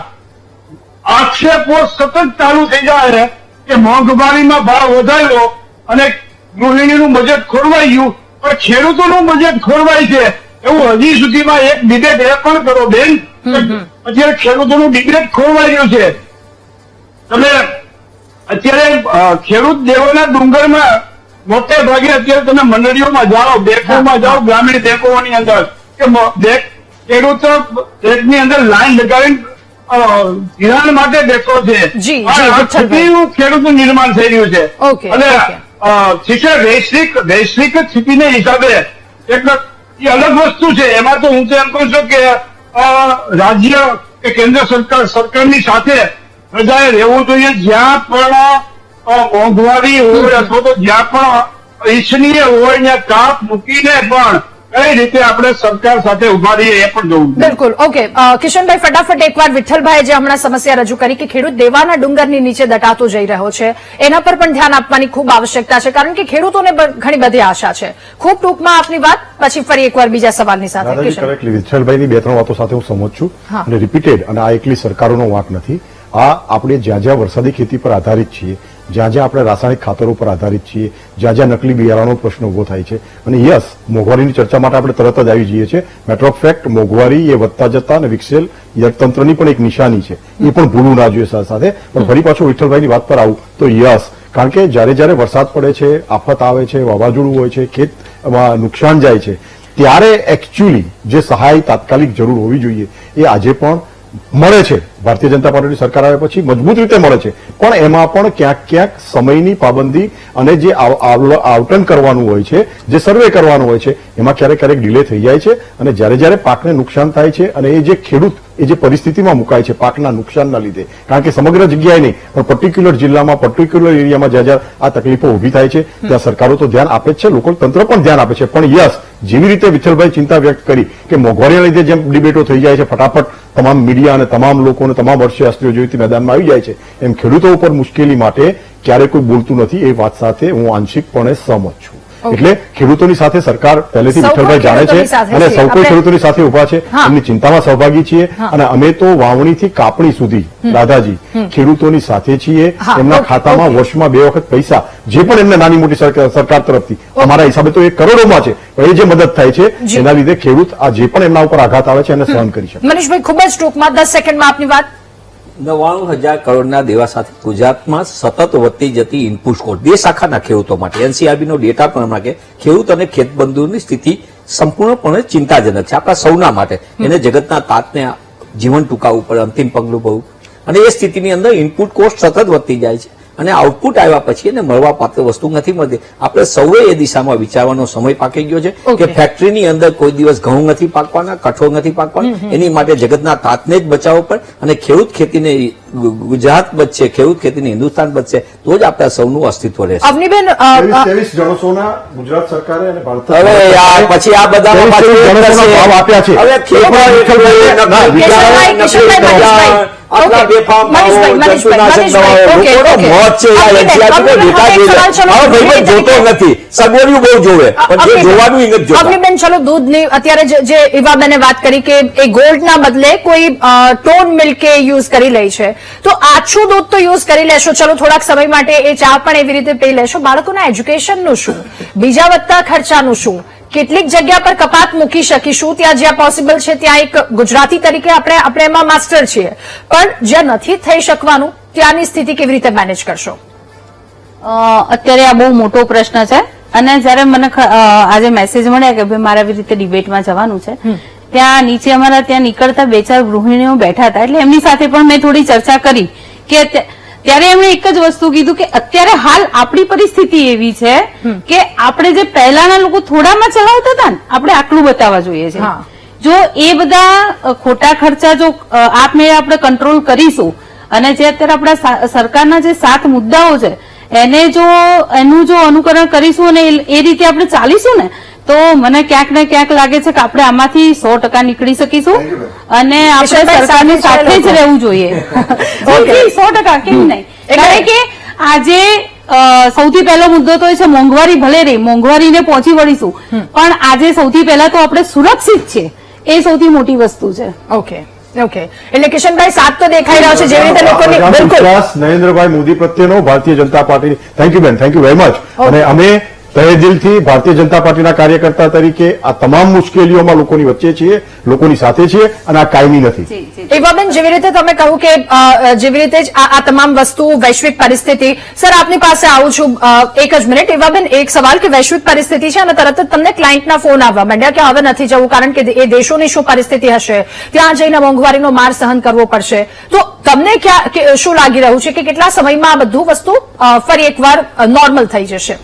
આક્ષેપો સતત ચાલુ થઈ જાય કે મોંઘવારીમાં ભાવ વધાર્યો અને ગૃહિણીનું બજેટ ખોરવાઈ ગયું, પણ ખેડૂતોનું બજેટ ખોરવાય છે એવું હજી સુધીમાં એક ડિબેટ એ પણ કરો બેન. અત્યારે ખેડૂતોનું ડિબેટ ખોરવાઈ ગયું છે. તમે અત્યારે ખેડૂત દેવોના ડુંગરમાં મોટે ભાગે અત્યારે તમે મંડળીઓમાં જાઓ, બેંકોમાં જાઓ, ગ્રામીણ બેંકોની અંદર કે ખેડૂતો બેંકની અંદર લાઈન લગાવીને ધિરાણ માટે બેઠો છે. ખેડૂતનું નિર્માણ થઈ રહ્યું છે. અને વૈશ્વિક સ્થિતિને હિસાબે એક એ અલગ વસ્તુ છે. એમાં તો હું તો એમ કહું છું કે રાજ્ય કે કેન્દ્ર સરકારની સાથે પ્રજાએ રહેવું જોઈએ. જ્યાં પણ મોંઘવારી હોય અથવા તો જ્યાં પણ ઈચ્છનીય હોય ત્યાં કાપ મૂકીને પણ કઈ રીતે આપણે સરકાર સાથે ઉભા રહીએ એ પણ જોવું. બિલકુલ. ઓકે કિશનભાઈ, ફટાફટ એકવાર વિઠ્ઠલભાઈ જે હમણાં સમસ્યા રજૂ કરી કે ખેડૂત દેવાના ડુંગરની નીચે દટાતો જઈ રહ્યો છે, એના પર પણ ધ્યાન આપવાની ખૂબ આવશ્યકતા છે, કારણ કે ખેડૂતોને ઘણી બધી આશા છે. ખૂબ ટૂંકમાં આપની વાત, પછી ફરી એકવાર બીજા સવાલની સાથે. વિઠ્ઠલભાઈની 2-3 વાતો સાથે હું સમજ છું અને રિપીટેડ, અને આ એકલી સરકારોનો વાંક નથી. આ આપણે જ્યાં જ્યાં વરસાદી ખેતી પર આધારિત છીએ, જ્યાં જ્યાં આપણે રાસાયણિક ખાતરો પર આધારિત છીએ, જ્યાં જ્યાં નકલી બિયારણનો પ્રશ્ન ઉભો થાય છે, અને યસ, મોંઘવારીની ચર્ચા માટે આપણે તરત જ આવી જઈએ છીએ. મેટર ઓફ ફેક્ટ, મોંઘવારી એ વધતા જતા અને વિકસેલ અર્થતંત્રની પણ એક નિશાની છે, એ પણ ભૂલવું ના જોઈએ સાથે. પણ ફરી પાછું વિઠ્ઠલભાઈની વાત પર આવું તો યસ, કારણ કે જયારે વરસાદ પડે છે, આફત આવે છે, વાવાઝોડું હોય છે, ખેતમાં નુકસાન જાય છે, ત્યારે એકચ્યુઅલી જે સહાય તાત્કાલિક જરૂર હોવી જોઈએ એ આજે પણ મળે છે. ભારતીય જનતા પાર્ટીની સરકાર આવ્યા પછી મજબૂત રીતે મળે છે, પણ એમાં પણ ક્યાંક ક્યાંક સમયની પાબંદી અને જે આવટન કરવાનું હોય છે, જે સર્વે કરવાનું હોય છે, એમાં ક્યારેક ક્યારેક ડિલે થઈ જાય છે. અને જ્યારે પાકને નુકસાન થાય છે અને એ જે ખેડૂત એ જે પરિસ્થિતિમાં મુકાય છે પાકના નુકસાનના લીધે, કારણ કે સમગ્ર જગ્યાએ નહીં પણ પર્ટિક્યુલર જિલ્લામાં, પર્ટિક્યુલર એરિયામાં જ્યાં આ તકલીફો ઉભી થાય છે ત્યાં સરકારો તો ધ્યાન આપે જ છે, લોકો તંત્ર પણ ધ્યાન આપે છે. પણ યસ, જેવી રીતે વિઠ્ઠલભાઈ ચિંતા વ્યક્ત કરી કે મોંઘવારીના લીધે જેમ ડિબેટો થઈ જાય છે, ફટાફટ તમામ મીડિયા અને તમામ લોકો અને તમામ અર્થશાસ્ત્રીઓ જેવી રીતે મેદાનમાં આવી જાય છે, એમ ખેડૂતો ઉપર મુશ્કેલી માટે ક્યારેય કોઈ બોલતું નથી. એ વાત સાથે હું આંશિકપણે સહમત છું. એટલે ખેડૂતોની સાથે સરકાર પહેલેથી વિઠ્ઠલભાઈ જાણે છે અને સૌ કોઈ ખેડૂતોની સાથે ઉભા છે, એમની ચિંતામાં સહભાગી છીએ. અને અમે તો વાવણીથી કાપણી સુધી દાદાજી ખેડૂતોની સાથે છીએ. એમના ખાતામાં વર્ષમાં 2 વખત પૈસા જે પણ એમને નાની મોટી સરકાર તરફથી, અમારા હિસાબે તો 1 કરોડોમાં છે, એ જે મદદ થાય છે એના લીધે ખેડૂત આ જે પણ એમના ઉપર આઘાત આવે છે એને સહન કરી શકે. મનીષભાઈ, ખૂબ જ ટૂંકમાં 10 સેકન્ડમાં આપની વાત. 99,000 કરોડના દેવા સાથે ગુજરાતમાં સતત વધતી જતી ઇનપુટ કોસ્ટ દેશ આખાના ખેડૂતો માટે એનસીઆરબીનો ડેટા પ્રમાણે કે ખેડૂત અને ખેતબંધુની સ્થિતિ સંપૂર્ણપણે ચિંતાજનક છે આપણા સૌના માટે. એને જગતના તાતને જીવન ટૂંકાવવું પડે, અંતિમ પગલું ભરવું, અને એ સ્થિતિની અંદર ઇનપુટ કોસ્ટ સતત વધતી જાય છે અને આઉટપુટ આવ્યા પછી એને મળવા પાત્ર વસ્તુ નથી મળતી. આપણે સૌએ એ દિશામાં વિચારવાનો સમય પાકી ગયો છે કે ફેક્ટરીની અંદર કોઈ દિવસ ઘઉં નથી પાકવાના, કઠોળ નથી પાકવાના. એની માટે જગતના તાતને જ બચાવવો પડે અને ખેડૂત ખેતીને ગુજરાત બચશે, ખેડૂત ખેતીને હિન્દુસ્તાન બચશે, તો જ આપણા સૌનું અસ્તિત્વ રહેશે. અવનીબેન, 23 જણસોના ગુજરાત સરકારે અને ભારત હવે યાર પછી આ બધા ભાવ આપ્યા છે. હવે અવનીબેન, ચલો દૂધની અત્યારે જે ઈવાબેને વાત કરી કે એ ગોલ્ડના બદલે કોઈ ટોન મિલ્ક યુઝ કરી લે છે, તો આછું દૂધ તો યુઝ કરી લેશો, ચલો થોડાક સમય માટે એ ચા પણ એવી રીતે પી લેશો. બાળકોના એજ્યુકેશનનું શું, બીજા વધતા ખર્ચાનું શું, કેટલીક જગ્યા પર કપાત મૂકી શકીશું ત્યાં જ્યાં પોસિબલ છે, ત્યાં એક ગુજરાતી તરીકે આપણે એમાં માસ્ટર છીએ, પણ જ્યાં નથી થઈ શકવાનું ત્યાંની સ્થિતિ કેવી રીતે મેનેજ કરશો? અત્યારે આ બહુ મોટો પ્રશ્ન છે અને જયારે મને આજે મેસેજ મળ્યા કે ભાઈ મારે આવી રીતે ડિબેટમાં જવાનું છે, ત્યાં નીચે અમારા ત્યાં નીકળતા 2-4 ગૃહિણીઓ બેઠા હતા, એટલે એમની સાથે પણ મેં થોડી ચર્ચા કરી કે ત્યારે એમણે એક જ વસ્તુ કીધું કે અત્યારે હાલ આપણી પરિસ્થિતિ એવી છે કે આપણે જે પહેલાના લોકો થોડામાં ચલાવતા હતા ને, આપણે આટલું બતાવવા જોઈએ છે. જો એ બધા ખોટા ખર્ચા જો આપમેળે આપણે કંટ્રોલ કરીશું અને જે અત્યારે આપણા સરકારના જે 7 મુદ્દાઓ છે એનું જો અનુકરણ કરીશું અને એ રીતે આપણે ચાલીશું ને, તો મને ક્યાંક ને ક્યાંક લાગે છે કે આપણે આમાંથી 100% નીકળી શકીશું અને આપણે સરકારની સાથે જ રહેવું જોઈએ. 100% કેમ નહીં? કારણ કે આજે સૌથી પહેલો મુદ્દો તો એ છે મોંઘવારી. ભલે રહી, મોંઘવારીને પહોંચી વળીશું, પણ આજે સૌથી પહેલા તો આપણે સુરક્ષિત છે, એ સૌથી મોટી વસ્તુ છે. ઓકે, એટલે કિશનભાઈ સાથ તો દેખાઈ રહ્યો છે જેવી રીતે લોકોની બિલકુલ નરેન્દ્રભાઈ મોદી પ્રત્યેનો Bharatiya Janata party. Thank you બેન, થેન્ક યુ વેરી મચ. અને અમે તહે દિલથી ભારતીય જનતા પાર્ટીના કાર્યકર્તા તરીકે આ તમામ મુશ્કેલીઓમાં લોકોની વચ્ચે છીએ, લોકોની સાથે છીએ અને આ કાયમી નથી. એવાબેન, જેવી રીતે તમે કહ્યું કે જેવી રીતે જ આ તમામ વસ્તુ, વૈશ્વિક પરિસ્થિતિ. સર, આપની પાસે આવું છું એક જ મિનિટ. એવાબેન, એક સવાલ કે વૈશ્વિક પરિસ્થિતિ છે અને તરત જ તમને ક્લાયન્ટના ફોન આવવા માંડ્યા કે હવે નથી જવું કારણ કે એ દેશોની શું પરિસ્થિતિ હશે, ત્યાં જઈને મોંઘવારીનો માર સહન કરવો પડશે. તો તમને શું લાગી રહ્યું છે કે કેટલા સમયમાં આ બધું વસ્તુ ફરી એકવાર નોર્મલ થઈ જશે?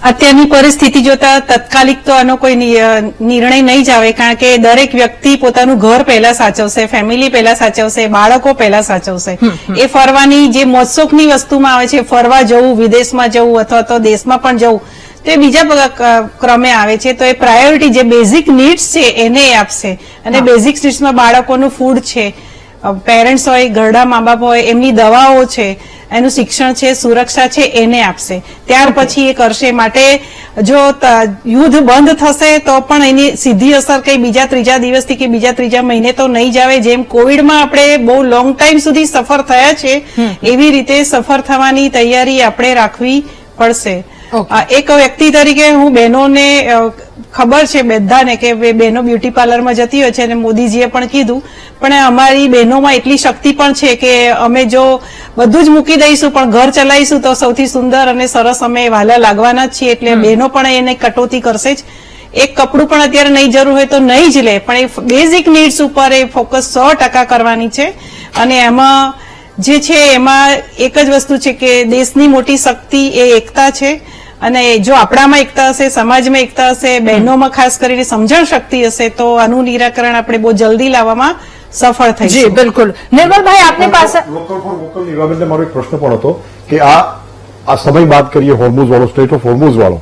અત્યારની પરિસ્થિતિ જોતા તત્કાલિક તો આનો કોઈ નિર્ણય નહીં જ આવે, કારણ કે દરેક વ્યક્તિ પોતાનું ઘર પહેલા સાચવશે, ફેમિલી પહેલા સાચવશે, બાળકો પહેલા સાચવશે. એ ફરવાની જે મોજશોખની વસ્તુમાં આવે છે, ફરવા જવું, વિદેશમાં જવું અથવા તો દેશમાં પણ જવું, તો એ બીજા ક્રમે આવે છે. તો એ પ્રાયોરિટી જે બેઝિક નીડ્સ છે એને આપશે અને બેઝિક નીડ્સમાં બાળકોનું ફૂડ છે, પેરેન્ટ્સ હોય, ઘરડા મા બાપ હોય, એમની દવાઓ છે, એનું શિક્ષણ છે, સુરક્ષા છે, એને આપશે. ત્યાર પછી એ કરશે. માટે જો યુદ્ધ બંધ થશે તો પણ એની સીધી અસર કઈ બીજા 3જા દિવસથી કે બીજા 3જા મહિને તો નહીં જ આવે. જેમ કોવિડમાં આપણે બહુ લોંગ ટાઈમ સુધી સફર થયા છે, એવી રીતે સફર થવાની તૈયારી આપણે રાખવી પડશે. એક વ્યક્તિ તરીકે હું બહેનોને ખબર છે બધાને કે બહેનો બ્યુટી પાર્લરમાં જતી હોય છે અને મોદીજીએ પણ કીધું, પણ અમારી બહેનોમાં એટલી શક્તિ પણ છે કે અમે જો બધું જ મૂકી દઈશું પણ ઘર ચલાવીશું તો સૌથી સુંદર અને સરસ અમે વાલા લાગવાના જ છીએ. એટલે બહેનો પણ એને કટોતી કરશે જ. એક કપડું પણ અત્યારે નહીં જરૂર હોય તો નહીં જ લે, પણ એ બેઝિક નીડ્સ ઉપર એ ફોકસ 100% કરવાની છે. અને એમાં જે છે એમાં એક જ વસ્તુ છે કે દેશની મોટી શક્તિ એ એકતા છે. અને જો આપણામાં એકતા હશે, સમાજમાં એકતા હશે, બહેનોમાં ખાસ કરીને સમજણ શક્તિ હશે, તો આનું નિરાકરણ આપણે બહુ જલ્દી લાવવામાં સફળ થઈશું. જી બિલકુલ. નિર્મલભાઈ, આપની પાસે લોકલ ફોર વોકલ નિર્વાબેનને મારો એક પ્રશ્ન પણ હતો કે આ સમય બાદ કરીએ હોર્મુઝ વાળો, સ્ટેટ ઓફ હોર્મુઝ વાળો,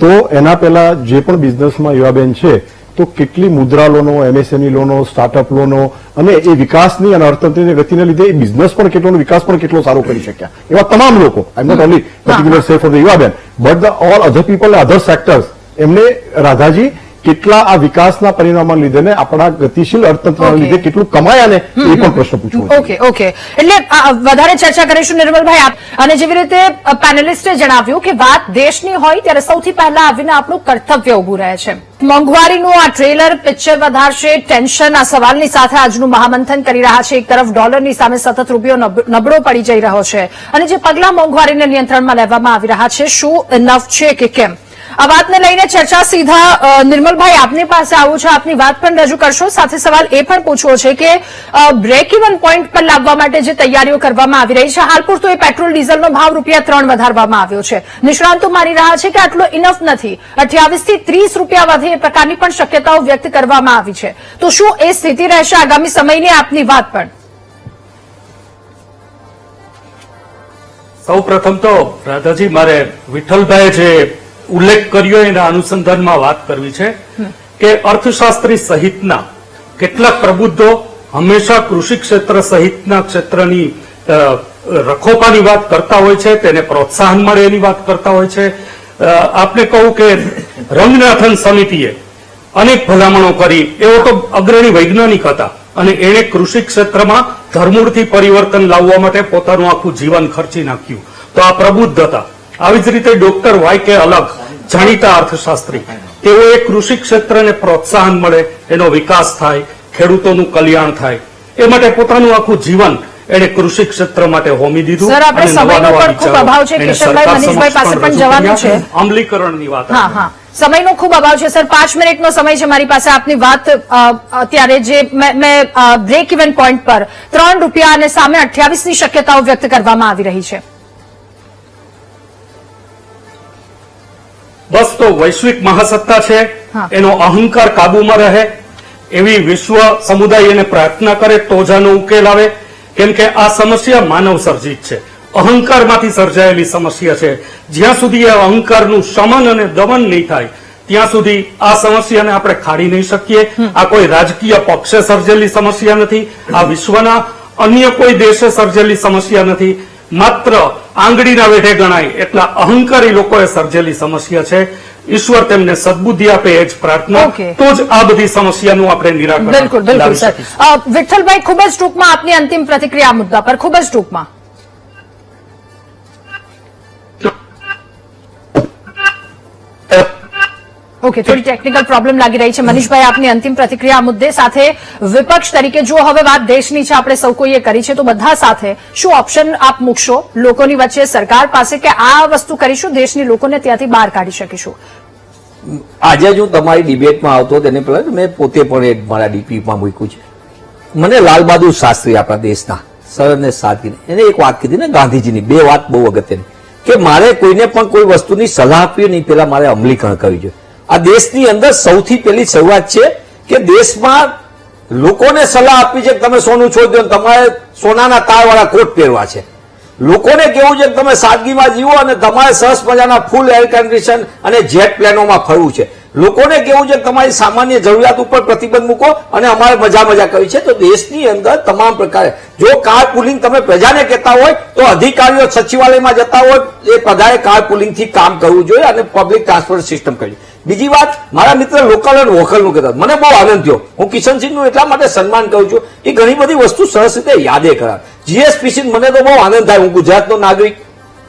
તો એના પહેલા જે પણ બિઝનેસમાં યુવાબેન છે તો કેટલી મુદ્રા લોનો, એમએસએમઈ લોનો, સ્ટાર્ટઅપ લોનો અને એ વિકાસની અને અર્થતંત્રની ગતિને લીધે એ બિઝનેસ પણ કેટલો, વિકાસ પણ કેટલો સારો કરી શક્યા. એવા તમામ લોકો, I am not only particular say for the Yuvaben but the all other people, other sectors, એમને રાધાજી કેટલા આ વિકાસના પરિણામોને લીધે ને આપણા ગતિશીલ અર્થતંત્રના લીધે કેટલું કમાયા ને એ પણ પ્રશ્ન પૂછવો. ઓકે. એટલે વધારે ચર્ચા કરીશું નિર્મલભાઈ. અને જેવી રીતે પેનલિસ્ટે જણાવ્યું કે વાત દેશની હોય ત્યારે સૌથી પહેલા આવીને આપણું કર્તવ્ય ઉભું રહે છે. મોંઘવારીનું આ ટ્રેલર પિક્ચર વધારશે ટેન્શન, આ સવાલની સાથે આજનું મહામંથન કરી રહ્યા છે. એક તરફ ડોલરની સામે સતત રૂપિયો નબળો પડી જઈ રહ્યો છે અને જે પગલા મોંઘવારીને નિયંત્રણમાં લેવામાં આવી રહ્યા છે, શું ઇનફ છે કે કેમ? આ વાતને લઈને ચર્ચા સીધા નિર્મલભાઈ આપની પાસે આવું છે, આપની વાત પણ રજૂ કરશો. સાથે સવાલ એ પણ પૂછવો છે કે બ્રેક ઇવન પોઈન્ટ પર લાવવા માટે જે તૈયારીઓ કરવામાં આવી રહી છે, હાલ પૂરતો એ પેટ્રોલ ડીઝલનો ભાવ ₹3 વધારવામાં આવ્યો છે. નિષ્ણાંતો માની રહ્યા છે કે આટલો ઇનફ નથી, 28 થી 30 રૂપિયા વધે એ પ્રકારની પણ શક્યતાઓ વ્યક્ત કરવામાં આવી છે. તો શું એ સ્થિતિ રહેશે આગામી સમયની? આપની વાત પણ. સૌ પ્રથમ તો રાધાજી, મારે વિઠ્ઠલભાઈએ જે ઉલ્લેખ કર્યો એના અનુસંધાનમાં વાત કરવી છે કે અર્થશાસ્ત્રી સહિતના કેટલાક પ્રબુદ્ધો હંમેશા કૃષિ ક્ષેત્ર સહિતના ક્ષેત્રની રખોપાની વાત કરતા હોય છે, તેને પ્રોત્સાહન મળે એની વાત કરતા હોય છે. આપને કહું કે રંગનાથન સમિતિએ અનેક ભલામણો કરી, એવો તો અગ્રણી વૈજ્ઞાનિક હતા અને એણે કૃષિ ક્ષેત્રમાં ધરમૂળથી પરિવર્તન લાવવા માટે પોતાનું આખું જીવન ખર્ચી નાખ્યું. તો આ પ્રબુદ્ધ હતા. આવી જ રીતે ડોક્ટર વાય.કે. અલગ, જાણીતા અર્થશાસ્ત્રી, તેઓએ કૃષિ ક્ષેત્રને પ્રોત્સાહન મળે, એનો વિકાસ થાય, ખેડૂતોનું કલ્યાણ થાય, એ માટે પોતાનું આખું જીવન એણે કૃષિ ક્ષેત્ર માટે હોમી દીધું. સર, આપણે અને નવા સમયનો નવા પણ ખૂબ વિચારો અભાવ છે. એણે કિશનભાઈ, સરકાર મનીષભાઈ સમક્ષ પાસે પણ રજૂ જવાનું કર્યા. છે. અમલીકરણની વાત હા હા, સમયનો ખૂબ અભાવ છે સર. 5 મિનિટનો સમય છે મારી પાસે. આપની વાત અત્યારે જે મેં બ્રેક ઇવન પોઈન્ટ પર ₹3 અને સામે 28ની શક્યતાઓ વ્યક્ત કરવામાં આવી રહી છે. બસ તો વૈશ્વિક મહાસત્તા છે, હા. એનો અહંકાર કાબુમાં રહે એવી વિશ્વ સમુદાય એને પ્રાર્થના કરે તો જ આનો ઉકેલ આવે. કેમ કે આ સમસ્યા માનવ સર્જિત છે, અહંકારમાંથી સર્જાયેલી સમસ્યા છે. જ્યાં સુધી આ અહંકારનું શમન અને દમન નહીં થાય ત્યાં સુધી આ સમસ્યાને આપણે ખાડી નહીં શકીએ. આ કોઈ રાજકીય પક્ષે સર્જેલી સમસ્યા નથી, આ વિશ્વના અન્ય કોઈ દેશે સર્જેલી સમસ્યા નથી. માત્ર આંગળીના વેઢે ગણાય એટલા અહંકારી લોકોએ સર્જેલી સમસ્યા છે. ઈશ્વર તેમને સદબુદ્ધિ આપે એ જ પ્રાર્થના. ઓકે. તો જ આ બધી સમસ્યાનું આપણે નિરાકરણ બિલકુલ બિલકુલ લાવી સર. શકીશું. વિઠ્ઠલભાઈ, ખૂબ જ ટૂંકમાં આપની અંતિમ પ્રતિક્રિયા આ મુદ્દા પર, ખૂબ જ ટૂંકમાં. ઓકે, થોડી ટેકનિકલ પ્રોબ્લેમ લાગી રહી છે. મનીષભાઈ, આપની અંતિમ પ્રતિક્રિયા આ મુદ્દે. સાથે વિપક્ષ તરીકે જો હવે વાત દેશની છે, આપણે સૌ કોઈએ કરી છે, તો બધા સાથે શું ઓપ્શન આપ મૂકશો લોકોની વચ્ચે, સરકાર પાસે, કે આ વસ્તુ કરીશું, દેશની લોકોને ત્યાંથી બહાર કાઢી શકીશું? આજે જ હું તમારી ડિબેટમાં આવતો તેને પહેલા મેં પોતે પણ એક મારા ડીપીમાં મૂક્યું છે. મને લાલ બહાદુર શાસ્ત્રી આપણા દેશના સરળ ને સાદગીને એને એક વાત કીધી ને, ગાંધીજીની બે વાત બહુ અગત્યની, કે મારે કોઈને પણ કોઈ વસ્તુની સલાહ આપવી નહીં, પહેલા મારે અમલીકરણ કરવી જોઈએ. આ દેશની અંદર સૌથી પહેલી શરૂઆત છે કે દેશમાં લોકોને સલાહ આપવી છે કે તમે સોનું છોડી દો, તમારે સોનાના તારવાળા કોટ પહેરવા છે. લોકોને કેવું છે કે તમે સાદગીમાં જીવો અને તમારે સરસ મજાના ફૂલ એર કન્ડિશન અને જેટ પ્લેનોમાં ફરવું છે. લોકોને કેવું છે કે તમારી સામાન્ય જરૂરિયાત ઉપર પ્રતિબંધ મૂકો અને અમારે મજા કરવી છે. તો દેશની અંદર તમામ પ્રકારે જો કાર પુલિંગ તમે પ્રજાને કહેતા હોય તો અધિકારીઓ સચિવાલયમાં જતા હોય એ પ્રજાએ કાર પુલિંગથી કામ કરવું જોઈએ અને પબ્લિક ટ્રાન્સપોર્ટ સિસ્ટમ કરવી. બીજી વાત, મારા મિત્ર લોકલ અને વોકલનું કહેતા, મને બહુ આનંદ થયો. હું કિશનસિંહનું એટલા માટે સન્માન કરું છું કે ઘણી બધી વસ્તુ સરસ રીતે યાદે કરાવ. જીએસપીસી મને તો બહુ આનંદ થાય. હું ગુજરાતનો નાગરિક,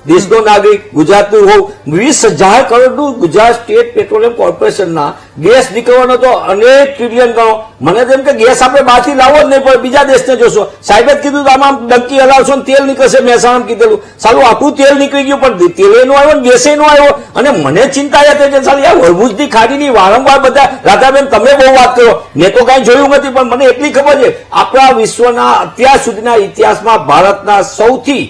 દેશનો નાગરિક, ગુજરાતનું હોઉં. 20,000 કરોડનું ગુજરાત સ્ટેટ પેટ્રોલિયમ કોર્પોરેશનના ગેસ નીકળવાનો તો અનેક ટ્રિલિયન ગણો. મને તેમ કે ગેસ આપણે બહારથી લાવવો જ નહીં પડે, બીજા દેશને જોશો. સાહેબે જ કીધું આમાં ડંકી હલાવશો ને તેલ નીકળશે. મહેસાણા કીધેલું, સાલું આખું તેલ નીકળી ગયું પણ તેલે નો આવ્યો ને ગેસે નો આવ્યો. અને મને ચિંતા એ થઈ કે સાલી આ વરભુજની ખાડીની વારંવાર બધા, રાધાબેન તમે બહુ વાત કરો, મેં તો કઈ જોયું નથી, પણ મને એટલી ખબર છે આપણા વિશ્વના અત્યાર સુધીના ઇતિહાસમાં ભારતના સૌથી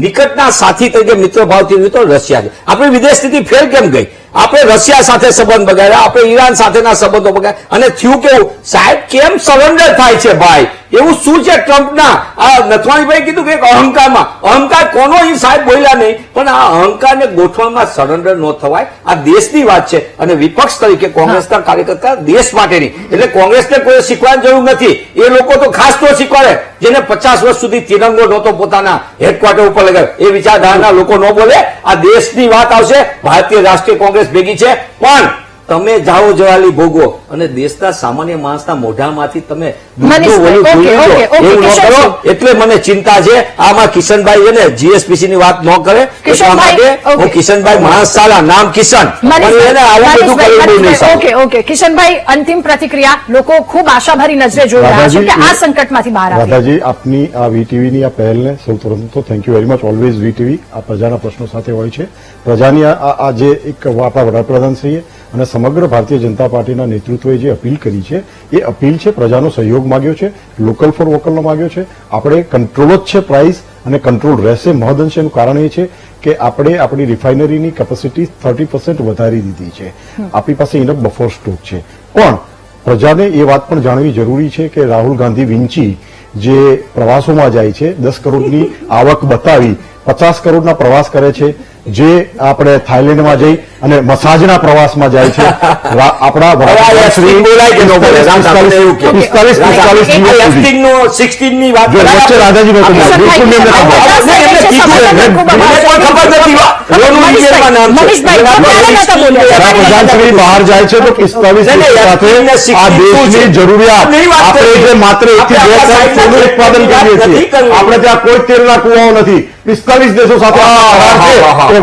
નિકટના સાથી તરીકે મિત્ર ભાવથી તો રશિયા છે. આપણી વિદેશ નીતિ ફેલ કેમ ગઈ? આપણે રશિયા સાથે સંબંધ બગાડ્યા, આપણે ઈરાન સાથેના સંબંધો બગાડ્યા, અને થયું કેવું સાહેબ, કેમ સરેન્ડર થાય છે ભાઈ? એવું શું છે ટ્રમ્પના? આ નથવાણીભાઈ કીધું કે અહંકારમાં, અહંકાર કોનો એ સાહેબ બોલ્યા નહીં, પણ આ અહંકારને ગોઠવણમાં સરેન્ડર ન થવાય. આ દેશની વાત છે અને વિપક્ષ તરીકે કોંગ્રેસના કાર્યકર્તા દેશ માટેની, એટલે કોંગ્રેસને કોઈ શીખવાની જરૂર નથી. એ લોકો તો ખાસ તો શીખવાડે જેને 50 વર્ષ સુધી તિરંગો નહોતો પોતાના હેડક્વાર્ટર ઉપર લગાવ્યો. એ વિચારધારાના લોકો ન બોલે. આ દેશની વાત આવશે, ભારતીય રાષ્ટ્રીય કોંગ્રેસ ભેગી છે, પણ તમે જાઓ જવાલી ભોગવો અને દેશના સામાન્ય માણસના મોઢામાંથી તમે એટલે મને ચિંતા છે. આમાં કિશનભાઈ એને જીએસપીસી ની વાત ન કરે એટલા માટે હું કિશનભાઈ માણસ સારા, નામ કિશન, એને આવું બધું કરવું નહીં. ઓકે, કિશનભાઈ, અંતિમ પ્રતિક્રિયા. લોકો ખૂબ આશાભરી નજરે જોઈ રહ્યા છે કે આ સંકટમાંથી બહાર આવે. રાધાજી, આપની આ વીટીવીની આ પહેલને સૌ પ્રથમ તો thank you very much. Always VTV આ પ્રજાના પ્રશ્નો સાથે હોય છે. પ્રજાની આ જે એક આપણા વડાપ્રધાનશ્રીએ અને સમગ્ર ભારતીય જનતા પાર્ટીના નેતૃત્વએ જે અપીલ કરી છે એ અપીલ છે, પ્રજાનો સહયોગ માંગ્યો છે, લોકલ ફોર વોકલનો માંગ્યો છે. આપણે કંટ્રોલ જ છે પ્રાઇસ અને કંટ્રોલ રહેશે મહદઅંશે. એનું કારણ એ છે કે આપણે આપણી રિફાઇનરીની કેપેસિટી 30% વધારી દીધી છે. આપણી પાસે ઇનફ બફર સ્ટોક છે. પણ પ્રજાને એ વાત પણ જાણવી જરૂરી છે કે રાહુલ ગાંધી વિંચી જે પ્રવાસોમાં જાય છે, 10 કરોડની આવક બતાવી 50 કરોડના પ્રવાસ કરે છે, જે આપણે થાઈલેન્ડમાં જઈ અને મસાજના પ્રવાસમાં જાય છે. આપણા વડાપ્રધાનશ્રી 45 વડાપ્રધાનશ્રી બહાર જાય છે તો 45 સાથે આ દેશની જરૂરિયાત, આપણે જે માત્ર 1 થી 2 ટન ઉત્પાદન કરીએ છીએ, આપણે ત્યાં કોઈ તેલના કુવાઓ નથી. 45 દેશો સાથે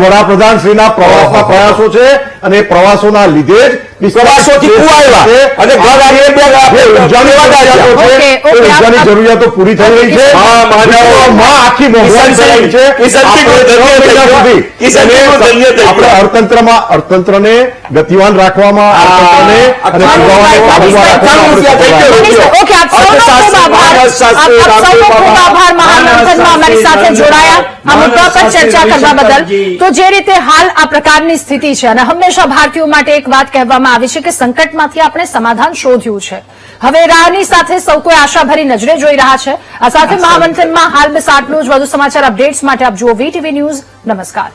વડાપ્રધાન શ્રીના પ્રવાસના પ્રયાસો છે અને એ પ્રવાસોના લીધે જ પ્રવાસોથી કુવા આવ્યા અને ઘર આવીને બે ઉર્જાની જરૂરિયાતો છે, એ ઉર્જાની જરૂરિયાતો પૂરી થઈ રહી છે. માં આખી મોંઘવારી થઈ રહી છે. આપણે અર્થતંત્રને ગતિવાન રાખવામાં, અર્થતંત્રને અને ફુગાવાને કાબૂમાં રાખવામાં ઓકે, આપ સૌનો ખૂબ આભાર. આપ સૌનો ખૂબ આભાર મહામંથનમાં અમારી સાથે જોડાયા આ મુદ્દા પર ચર્ચા કરવા બદલ. તો જે રીતે હાલ આ પ્રકારની સ્થિતિ છે અને હંમેશા ભારતીયો માટે એક વાત કહેવામાં આવી છે કે સંકટમાંથી આપણે સમાધાન શોધ્યું છે. હવે રાહની સાથે સૌ કોઈ આશાભરી નજરે જોઈ રહ્યા છે. આ સાથે મહામંથનમાં હાલ બસ આટલું જ. વધુ સમાચાર અપડેટ્સ માટે આપ જુઓ VTV ન્યૂઝ. નમસ્કાર.